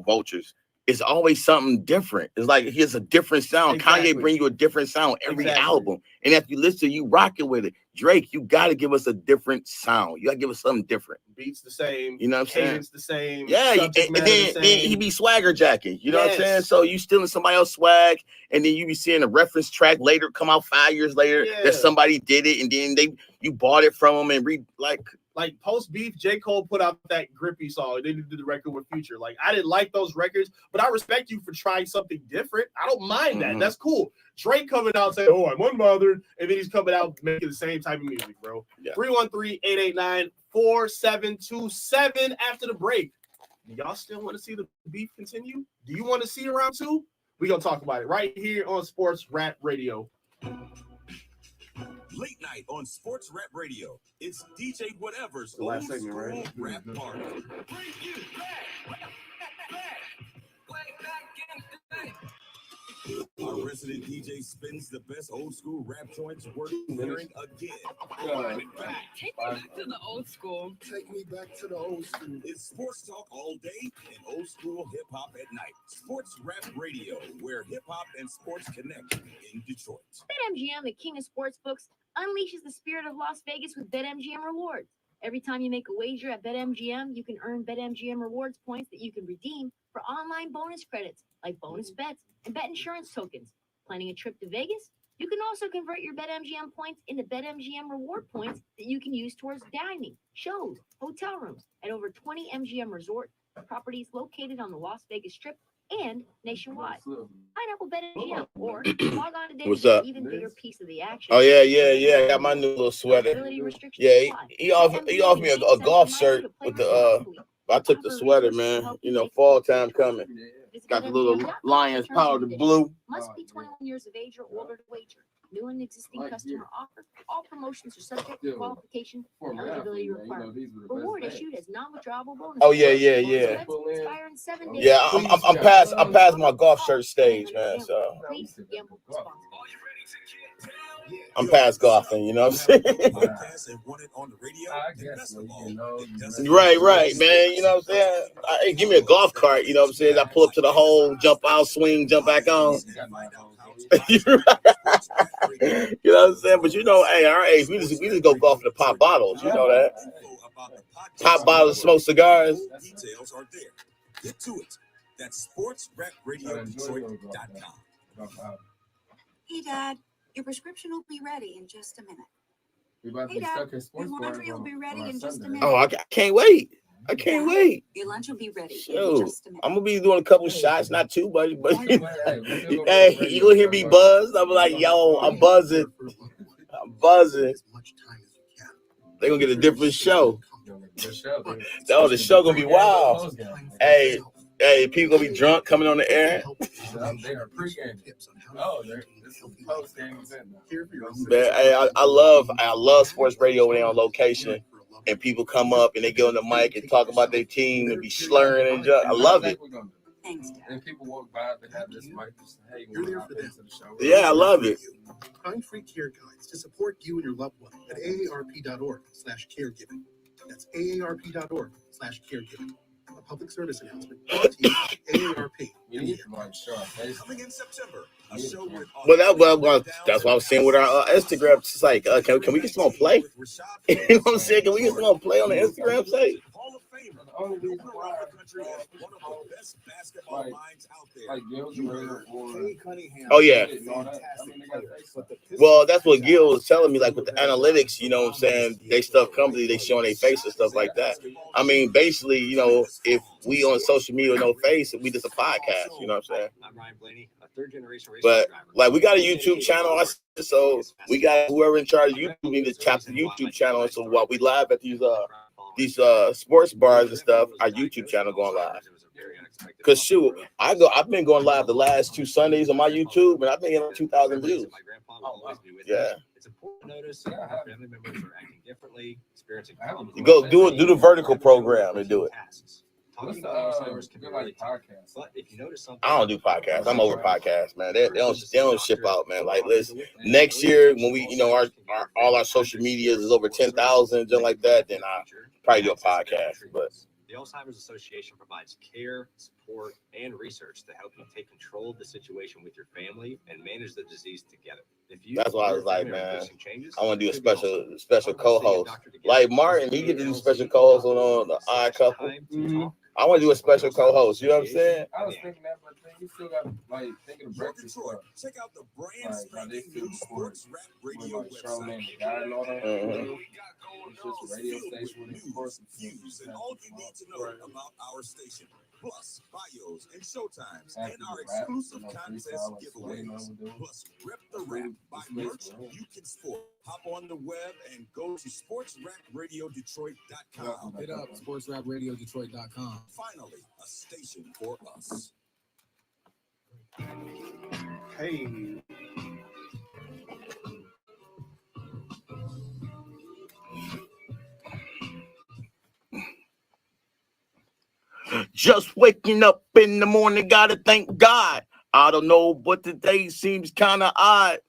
Vultures. It's always something different. It's like he has a different sound. Exactly. Kanye bring you a different sound every album. And if you listen, you rocking with it. Drake, you got to give us a different sound. You got to give us something different. Beats the same. You know what I'm saying? Cadence the same. Yeah, and then he be swagger jacking. You know what I'm saying? So you stealing somebody else's swag, and then you be seeing a reference track later come out 5 years later that somebody did it, and then you bought it from them and like post beef, J. Cole put out that Grippy song. They did the record with Future. Like, I didn't like those records, but I respect you for trying something different. I don't mind that. That's cool. Drake coming out saying, I'm unbothered, and then he's coming out making the same type of music, bro. 313-889-4727 after the break. Do y'all still want to see the beef continue? Do you want to see round 2? We're going to talk about it right here on Sports Rap Radio. Late night on Sports Rap Radio. It's DJ Whatever's old school rap party. Our resident DJ spins the best old school rap joints worth hearing again. Take me back to the old school. Take me back to the old school. It's sports talk all day and old school hip hop at night. Sports Rap Radio, where hip hop and sports connect in Detroit. BetMGM, the king of sportsbooks, unleashes the spirit of Las Vegas with BetMGM rewards. Every time you make a wager at BetMGM, you can earn BetMGM rewards points that you can redeem for online bonus credits like bonus bets and bet insurance tokens. Planning a trip to Vegas? You can also convert your BetMGM points into BetMGM reward points that you can use towards dining, shows, hotel rooms at over 20 MGM resort properties located on the Las Vegas Strip and nationwide. Sign up with BetMGM or log on today to get an even bigger piece of the action. Oh yeah. I got my new little sweater. Yeah, he offered me a golf shirt with the I took the sweater, man. Fall time coming. Got the little Lions powder blue. Must be 21 years of age or older to wager. New and existing customer offer. All promotions are subject to qualification and eligibility requirements. Reward issued as non-withdrawable bonus. Oh yeah. Expire in 7 days. Yeah, I'm past my golf shirt stage, man. So. Please gamble responsibly. I'm past golfing, you know what I'm saying? Right, man. You know what I'm saying? Hey, give me a golf cart, you know what I'm saying? I pull up to the hole, jump out, swing, jump back on. You know what I'm saying? But you know, hey, our age, we just go golf to pop bottles. You know that? Pop bottles, smoke cigars. Details are there. Get to it. That's sportsrapradiodetroit.com. Hey, Dad, your prescription will be ready in just a minute. We about to be stuck in sports your laundry will be ready in just a minute. Oh, I can't wait. I can't wait. Your lunch will be ready in Shoot, just a minute. I'm gonna be doing a couple shots, not too much, but hey, you gonna hear me buzz? I'm like, yo, I'm buzzing. I'm buzzing. They gonna get a different show. Oh, the show gonna be wild. Hey, people gonna be drunk coming on the air. They are pregame. Oh, this is post-game event now. Man, hey, I love sports radio when they're on location and people come up and they get on the mic and talk about their team and be slurring and just, I love it. Thanks, Dad. And people walk by, they have this mic. Hey, You're there for them. Yeah, I love it. Find free care guides to support you and your loved one at aarp.org/caregiving. That's aarp.org/caregiving. A public service announcement brought to you by AARP. Coming in September, a show with Well, that's what I was saying with our Instagram. It's like, can we get some more play? You know what I'm saying? Can we get some more play on the Instagram site? Hall of Famer, known around the country as one of the best basketball minds out there. Oh yeah. Well, that's what Gil was telling me. Like with the analytics, you know what I'm saying? They stuff company, they showing their face and stuff like that. I mean, basically, you know, if we on social media with no face, we just a podcast. You know what I'm saying? I'm Ryan Blaney, a third-generation race But driver. like we got a YouTube channel, so we got whoever in charge of YouTube need to tap the YouTube channel. So while we live at these sports bars and stuff, our YouTube channel going live. Cause shoot, I've been going live the last 2 Sundays on my YouTube, and I've been getting 2,000 views. Yeah. It's important to notice how family members are acting differently, experiencing problems. You go do the vertical program and do it. Talking about Alzheimer's can be really podcast. But if you notice something, I don't do podcasts. I'm over podcasts, man. They don't ship out, man. Like, listen, next year when we, you know, all our social media is over 10,000, something like that, then I probably do a podcast. But the Alzheimer's Association provides care, support, and research to help you take control of the situation with your family and manage the disease together. That's why I was like, man, I want to do a special co-host. Like Martin, he get to do special co-host on the Odd Couple. Mm-hmm. I want to do a special co-host. You know what I'm saying? I was thinking that, but then you still got like thinking of breakfast. Check out the brand spanking new Sports Rap Radio website. It's just a radio station with views and all you need to know about our station. Plus bios and showtimes and our exclusive contest giveaways. Plus Rep the Rap by merch you can sport. Hop on the web and go to sportsrapradiodetroit.com. Hit up sportsrapradiodetroit.com. Finally, a station for us. Hey. Just waking up in the morning, gotta thank God. I don't know, but the day seems kind of odd.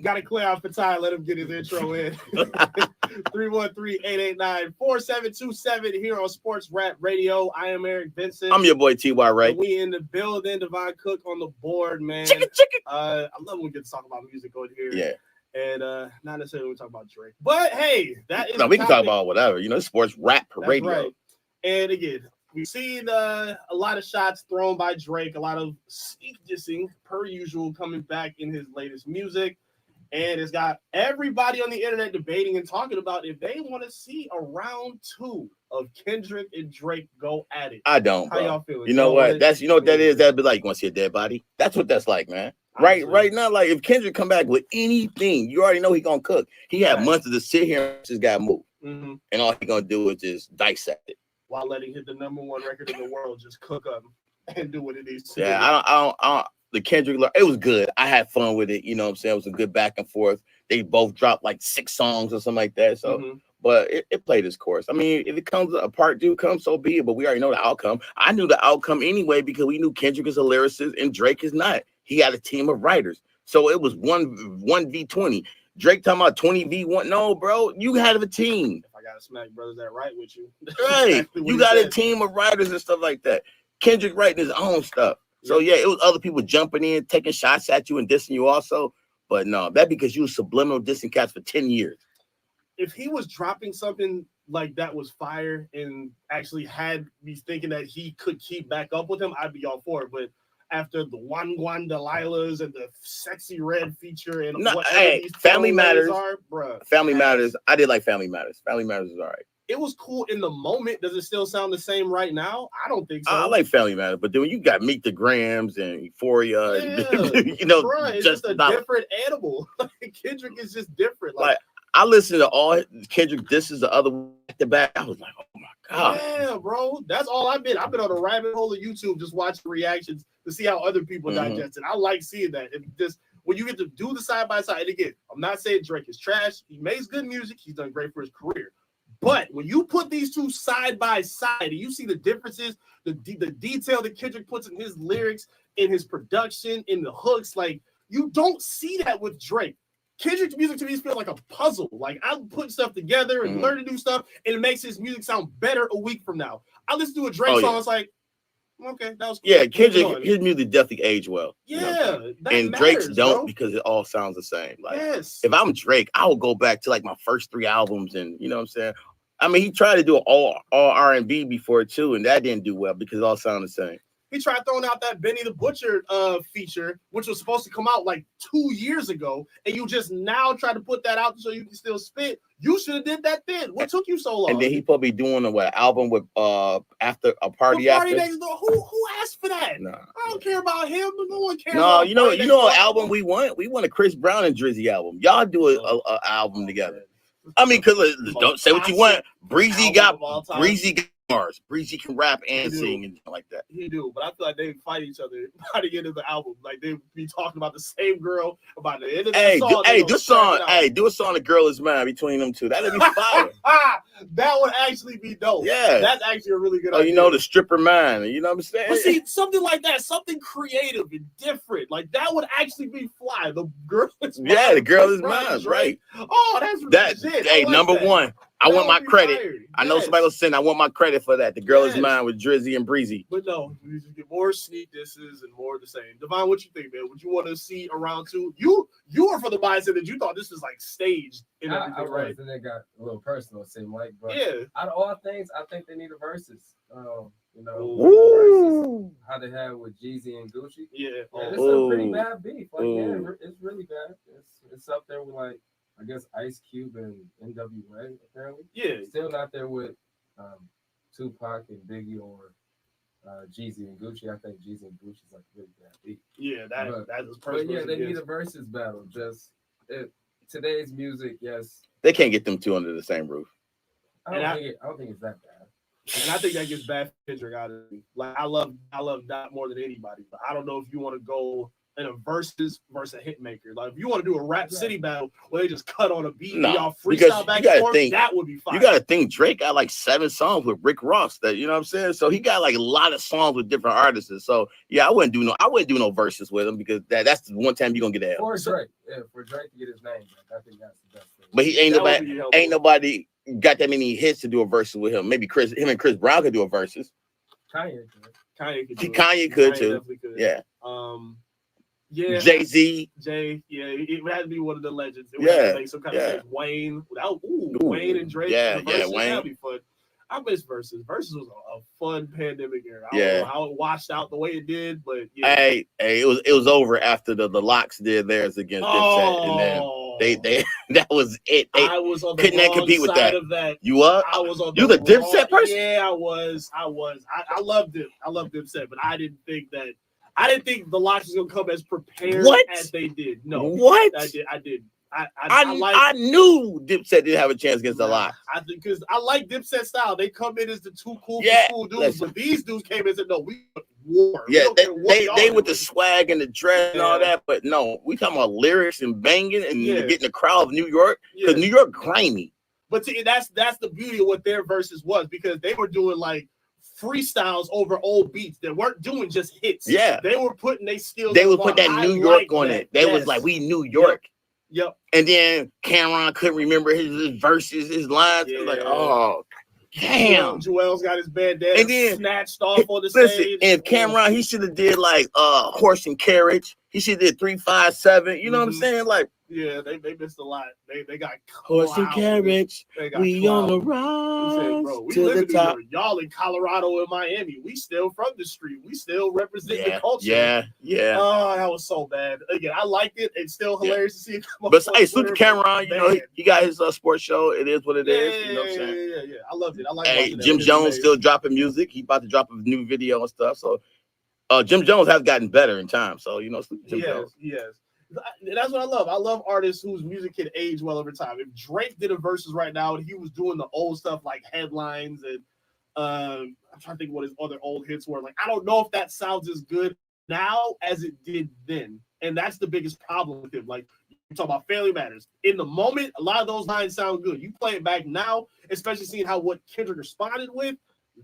Gotta clear out for Ty. Let him get his intro in. 313-889-4727 here on Sports Rap Radio. I am Eric Vincent. I'm your boy T.Y. Wright. We in the building. Divine Cook on the board, man. Chicken. I love when we get to talk about music on here. Yeah. And not necessarily when we talk about Drake. But hey, that is we can talk about whatever. You know, Sports Rap Radio. Right. And again, we've seen a lot of shots thrown by Drake, a lot of sneak dissing per usual coming back in his latest music. And it's got everybody on the internet debating and talking about if they want to see a round 2 of Kendrick and Drake go at it. I don't, bro. How y'all feeling? You know what? You know what that is? That'd be like, you want to see a dead body? That's what that's like, man. Right now, like if Kendrick come back with anything, you already know he gonna cook. He had months to just sit here and just got moved. Mm-hmm. And all he gonna do is just dissect it. While letting hit the #1 record in the world just cook up and do what it needs to do. Yeah, I don't. The Kendrick, it was good. I had fun with it. You know what I'm saying? It was a good back and forth. They both dropped like 6 songs or something like that. So, but it played its course. I mean, if it comes a part 2 comes, so be it. But we already know the outcome. I knew the outcome anyway because we knew Kendrick is a lyricist and Drake is not. He had a team of writers. So it was 1v20. Drake talking about 20v1. No, bro, you had a team. If I gotta smack brothers that write with you, Right? exactly You got a team of writers and stuff like that. Kendrick writing his own stuff. So yeah, it was other people jumping in, taking shots at you and dissing you also. But no, that because you was subliminal dissing cats for 10 years. If he was dropping something like that was fire and actually had me thinking that he could keep back up with him, I'd be all for it. But after the Wan Delilahs and the Sexy Red feature and these Family Matters are, bruh. Family Matters. I did like Family Matters. Family Matters is all right. It was cool in the moment. Does it still sound the same right now? I don't think so. I like Family Matters, but then when you got Meet the Grams and Euphoria, it's just a different animal. Kendrick is just different. Like I listened to all Kendrick disses the other back to back. I was like, oh my god. Yeah, bro. That's all I've been on a rabbit hole of YouTube just watching reactions to see how other people digest it. I like seeing that. It just when you get to do the side by side, and again, I'm not saying Drake is trash. He makes good music. He's done great for his career. But when you put these two side by side and you see the differences, the detail that Kendrick puts in his lyrics, in his production, in the hooks, like you don't see that with Drake. Kendrick's music to me feels like a puzzle. Like I'm putting stuff together and learning new stuff, and it makes his music sound better a week from now. I listen to a Drake song, it's like, okay, that was cool. Yeah, Kendrick, his music definitely aged well. Yeah, and Drake's don't because it all sounds the same. Like if I'm Drake, I will go back to like my first 3 albums, and you know what I'm saying. I mean, he tried to do all R&B before too, and that didn't do well because it all sounded the same. He tried throwing out that Benny the Butcher feature, which was supposed to come out like 2 years ago, and you just now try to put that out so you can still spit. You should have did that then. What took you so long? And then he probably doing an album with after a party after. Who asked for that? Nah. I don't care about him. No one cares. No, you know an album we want. We want a Chris Brown and Drizzy album. Y'all do a album together. I mean, because don't say what you want. Breezy got bars. Breezy can rap and sing and like that. He do, but I feel like they fight each other by the end of the album. Like they be talking about the same girl about the end of the song. Do a song. The Girl Is Mine between them two. That'd be fire. That would actually be dope. Yeah, that's actually a really good idea. You know, the stripper mine. You know what I'm saying? But see, something like that, something creative and different, like that would actually be fly. The Girl Is Mine. Yeah, The Girl Is Mine. Right. Oh, that's shit. Hey, like number one. I want my credit. I know somebody will send. I want my credit for that. The Girl Is Mine with Drizzy and Breezy. But no, we just get more sneak disses and more of the same. Devon, what you think, man? Would you want to see a round two? You are for the mindset that you thought this was like staged and everything, right? And they got a little personal, it seemed like. But yeah, out of all things, I think they need a versus. You know, versus how they had with Jeezy and Gucci. Yeah, it's a pretty bad beef. Like, it's really bad. It's up there with like, I guess Ice Cube and NWA apparently. Yeah. Still not there with Tupac and Biggie or Jeezy and Gucci. I think Jeezy and Gucci is like really bad beat. Yeah, that is personal. But yeah, they need a versus battle. Just today's music, yes. They can't get them two under the same roof. I don't think it's that bad. And I think that gets bad for Kendrick out of me. Like I love that more than anybody. But I don't know if you want to go in a versus a hit maker. Like if you want to do a rap city battle where they just cut on a beat and y'all freestyle back and forth, that would be fine. You gotta think Drake got like 7 songs with Rick Ross, that you know what I'm saying? So he got like a lot of songs with different artists. So yeah, I wouldn't do no verses with him because that's the one time you're gonna get that. For Drake. Yeah, for Drake to get his name back. I think that's the best thing. But he ain't nobody got that many hits to do a versus with him. Maybe him and Chris Brown could do a versus. Kanye could too. Yeah. Yeah, Jay-Z. It would have to be one of the legends. It would have to make some kind of Wayne. Wayne and Drake. Yeah, Wayne. That'd be fun. I miss versus. Versus was a fun pandemic era. I don't know how it washed out the way it did, but yeah. Hey, it was over after the Locks did theirs against Dipset, and then they that was it. I was on the couldn't wrong compete with side that. of that. You up? I was on you the Dipset person? Yeah, I was. I loved it. I loved Dipset, but I didn't think the Locks was gonna come as prepared as they did. No, what? I did. I knew Dipset didn't have a chance against the Locks. I think because I like Dipset style. They come in as the too cool dudes, but these dudes came in and said, "No, we war." Yeah, they with the swag and the dress and all that, but no, we talking about lyrics and banging and getting the crowd of New York because New York grimy. But see, that's the beauty of what their verses was because they were doing like freestyles over old beats that weren't doing just hits. Yeah. They were putting their skills. They would put that New York on it. They was like, we New York. Yep. And then Cameron couldn't remember his verses, his lines. It was like, oh, damn. Joel's got his bandana and then snatched off on the listen, stage. And Cameron, he should have did like horse and carriage. He should have did 3, 5, 7. You know what I'm saying? Like, yeah, they missed a lot. They got horse and carriage. We on the rise we to live the in New top. York. Y'all in Colorado and Miami. We still from the street. We still represent the culture. Yeah. Oh, that was so bad. Again, I liked it. It's still hilarious to see it come up. But hey, Twitter, Super Cameron, you know, he got his sports show. It is what it is. You know what I'm saying? Yeah. I loved it. I like. Hey, Jim Jones still dropping music. He about to drop a new video and stuff. So, Jim Jones has gotten better in time. So, you know, Jim Jones. Yes. That's what I love. I love artists whose music can age well over time. If Drake did a verses right now and he was doing the old stuff like Headlines and I'm trying to think what his other old hits were. Like, I don't know if that sounds as good now as it did then. And that's the biggest problem with him. Like, you talk about Family Matters. In the moment, a lot of those lines sound good. You play it back now, especially seeing how what Kendrick responded with,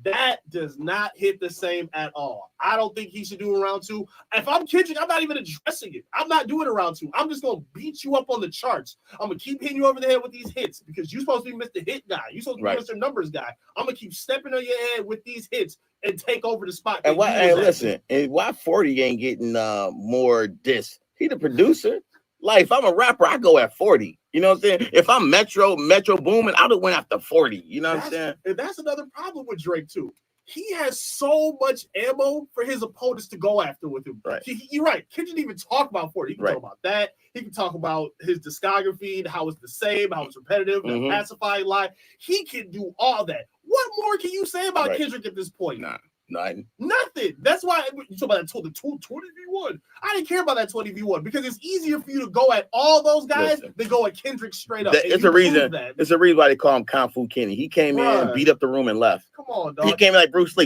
that does not hit the same at all. I don't think he should do a round 2. If I'm Kendrick, I'm not even addressing it. I'm not doing a round 2. I'm just going to beat you up on the charts. I'm going to keep hitting you over the head with these hits because you're supposed to be Mr. Hit guy. You're supposed to be Mr. Numbers guy. I'm going to keep stepping on your head with these hits and take over the spot. And why? Hey, listen, and why 40 ain't getting more diss? He the producer. Like, if I'm a rapper, I go at 40. You know what I'm saying? If I'm Metro Boomin, I would went after 40. You know what I'm saying? And that's another problem with Drake, too. He has so much ammo for his opponents to go after with him. Right. You're right. He didn't even talk about 40. He can talk about that. He can talk about his discography and how it's the same, how it's repetitive, the pacifying lie. He can do all that. What more can you say about Kendrick at this point? Nothing. That's why you talk about that 20v1. I didn't care about that 20v1 because it's easier for you to go at all those guys than go at Kendrick straight up. It's a reason. It's a reason why they call him Kung Fu Kenny. He came in, beat up the room, and left. Come on, dog. He came in like Bruce Lee.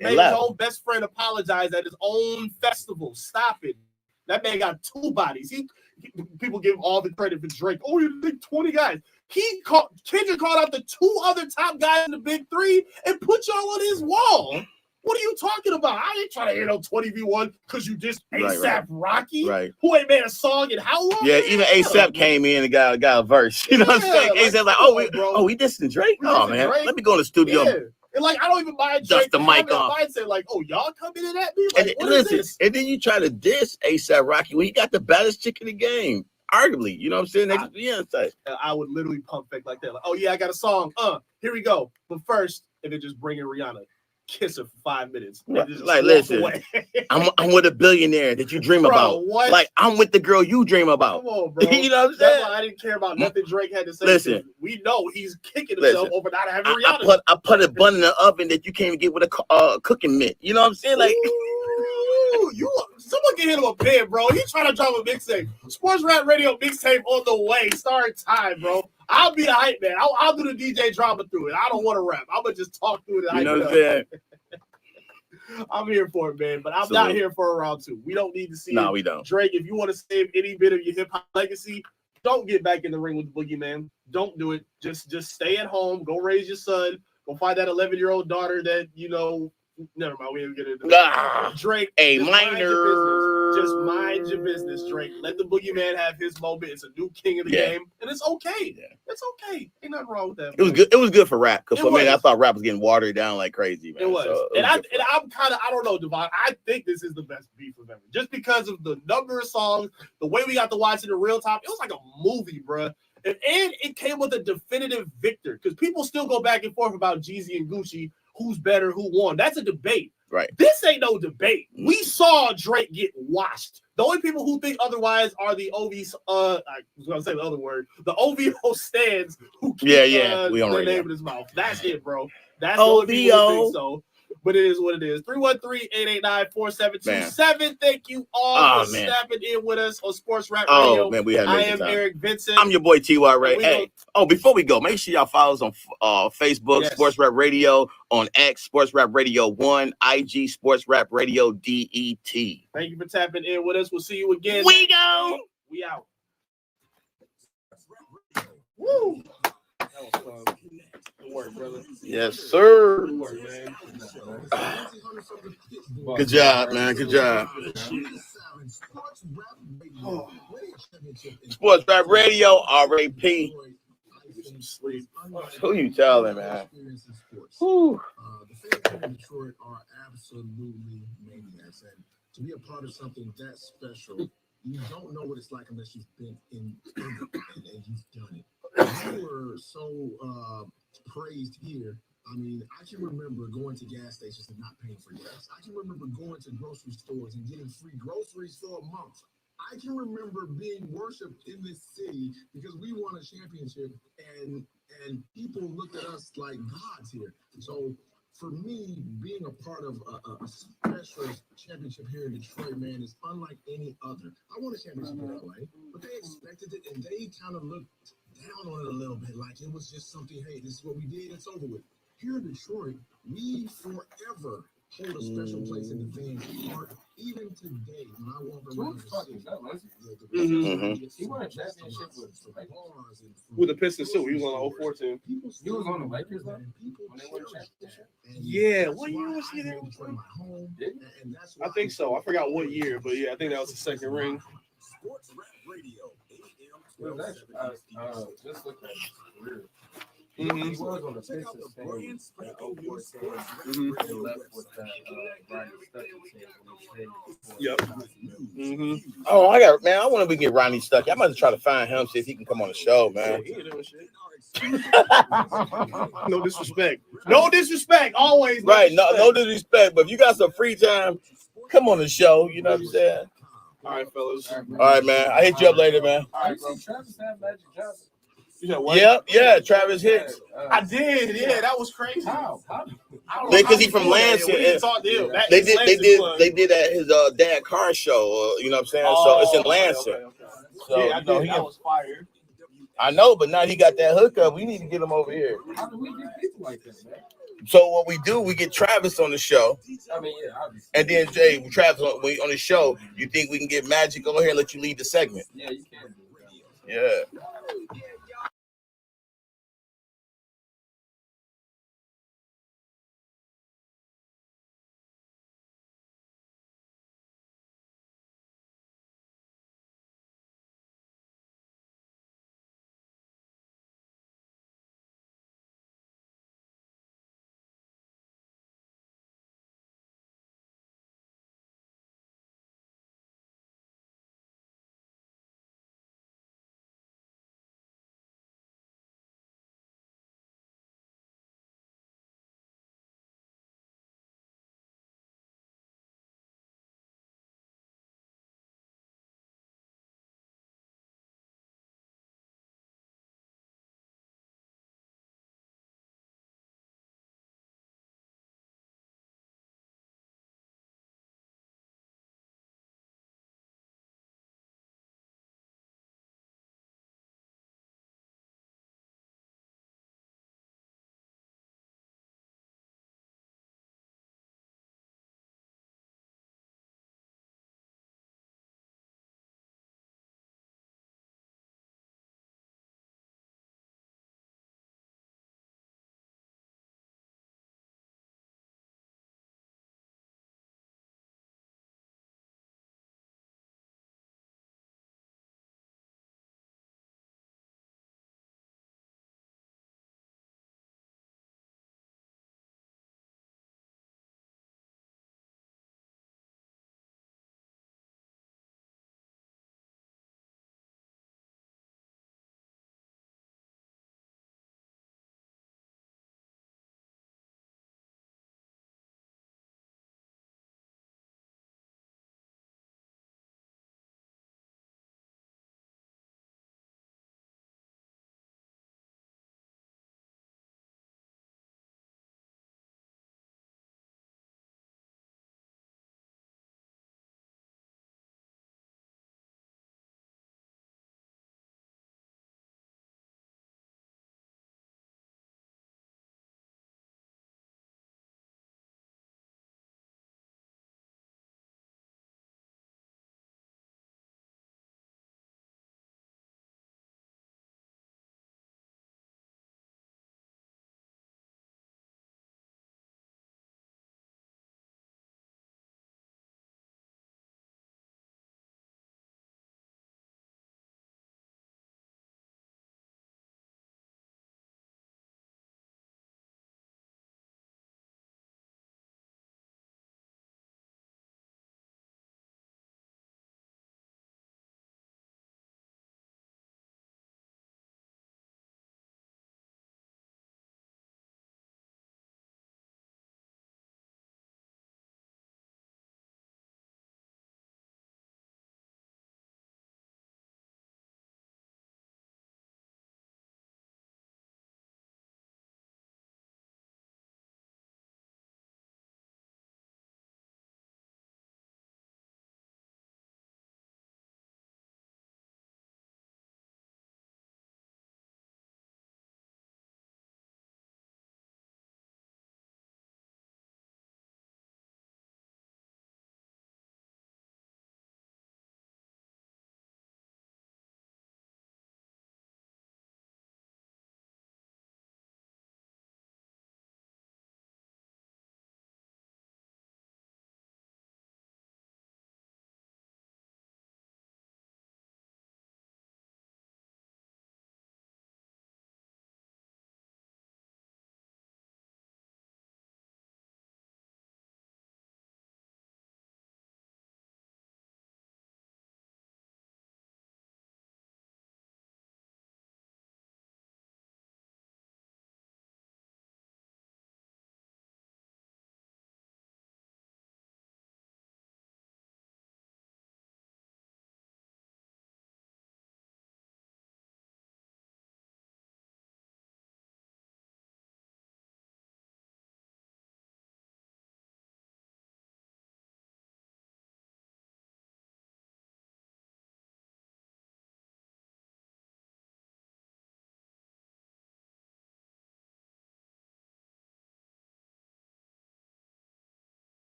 Made his own best friend apologize at his own festival. Stop it. That man got 2 bodies. People give him all the credit for Drake. Oh, you think 20 guys. Kendrick called out the 2 other top guys in the big 3 and put y'all on his wall. What are you talking about? I ain't trying to hear no 20v1 because you just ASAP Rocky, who ain't made a song in how long? Yeah, even ASAP came in and got a verse. You know what I'm saying? ASAP like, we dissing Drake? Oh, man, let me go in the studio. Yeah. And like, I don't even mind Drake. Dust the mic off. Mindset, like, oh, y'all coming in at me? Like, and listen, and then you try to diss ASAP Rocky when he got the baddest chick in the game. Arguably, you know what I'm saying? I would literally pump fake like that. Like, oh yeah, I got a song. Here we go. But first, and then just bring in Rihanna, kiss her for 5 minutes. Like, listen, I'm with a billionaire that you dream about. What? Like, I'm with the girl you dream about. Come on, bro. You know what I'm saying? That's why I didn't care about nothing Drake had to say. Listen, we know he's kicking himself over not having Rihanna. I put a bun in the oven that you can't even get with a cooking mitt. You know what I'm saying? Like. Someone can hit him a pen, bro. He's trying to drop a mixtape. Sports Rap Radio mixtape on the way. Start time, bro. I'll be the hype man. I'll do the DJ drama through it. I don't want to rap. I'm gonna just talk through it. You know what I'm saying? I'm here for it, man. But I'm not here for a round 2. We don't need to see. No, we don't. Drake, if you want to save any bit of your hip hop legacy, don't get back in the ring with the Boogeyman. Don't do it. Just stay at home. Go raise your son. Go find that 11-year-old daughter that you know. Never mind, we didn't get into Drake. A minor. Just mind your business, Drake. Let the Boogeyman have his moment. It's a new king of the game, and it's okay. It's okay. Ain't nothing wrong with that. It was good. It was good for rap because for me, I thought rap was getting watered down like crazy. Man. It was, and I'm kind of I don't know, Devon. I think this is the best beef of ever, just because of the number of songs, the way we got to watch it in real time. It was like a movie, bro. And it came with a definitive victor because people still go back and forth about Jeezy and Gucci. Who's better? Who won? That's a debate. Right. This ain't no debate. We saw Drake get washed. The only people who think otherwise are the OVs. I was gonna say the other word. The OVO stands who keep we on their radio. name in his mouth. That's it, bro. That's the only people who think so. But it is what it is. 313-889-4727. Thank you all for snapping in with us on Sports Rap Radio. Oh, man, we had I am Eric Vincent. I'm your boy, T.Y. Ray. Hey, before we go, make sure y'all follow us on Facebook, Sports Rap Radio, on X, Sports Rap Radio 1, IG, Sports Rap Radio DET. Thank you for tapping in with us. We'll see you again. We go. We out. Woo. That was fun. Good work, brother. Yes, sir. Good work, man. Good job, man. Good job. Sports Rap Radio, RAP. Who you telling, man? Whew. The fans in Detroit are absolutely maniacs, and to be a part of something that special, you don't know what it's like unless you've been in it and you've done it. You were so praised here. I mean, I can remember going to gas stations and not paying for gas. I can remember going to grocery stores and getting free groceries for a month. I can remember being worshipped in this city because we won a championship and people looked at us like gods here. So for me, being a part of a special championship here in Detroit, man, is unlike any other. I won a championship in LA, but they expected it and they kind of looked down on it a little bit, like it was just something, hey, this is what we did, it's over with. Here in Detroit, we forever hold a special place in the fans' heart. Even today, when I walk around He won a championship with the Pistons too. He was on the 04 team. He was on the Lakers though when they won a championship. Yeah, what year was he there? I think so. I forgot what year, but yeah, I think that was the second ring. Sports Rap Radio, Just look at his career. He was on the Pistons team that 04 team. He left with that Brian Stuckey. Yep. Oh, I want to get Ronnie Stuckey. I'm going to try to find him, see if he can come on the show, man. No disrespect. No disrespect. Always. Right. No disrespect. But if you got some free time, come on the show. You know what I'm saying? All right, fellas. All right, man. I'll hit you up later, man. All right, bro. Travis had Magic Johnson. Yeah, Travis Hicks. I did. Yeah, that was crazy. How? Because he's from Lansing. They did at his dad car show. You know what I'm saying? So it's in Lansing. Okay. So Yeah, that was fire. I know, but now he got that hookup. We need to get him over here. How do we get people like that, man? So what we do, we get Travis on the show. I mean, yeah, obviously. And then Jay, Travis on the show. You think we can get Magic over here and let you lead the segment? Yeah, you can. Yeah.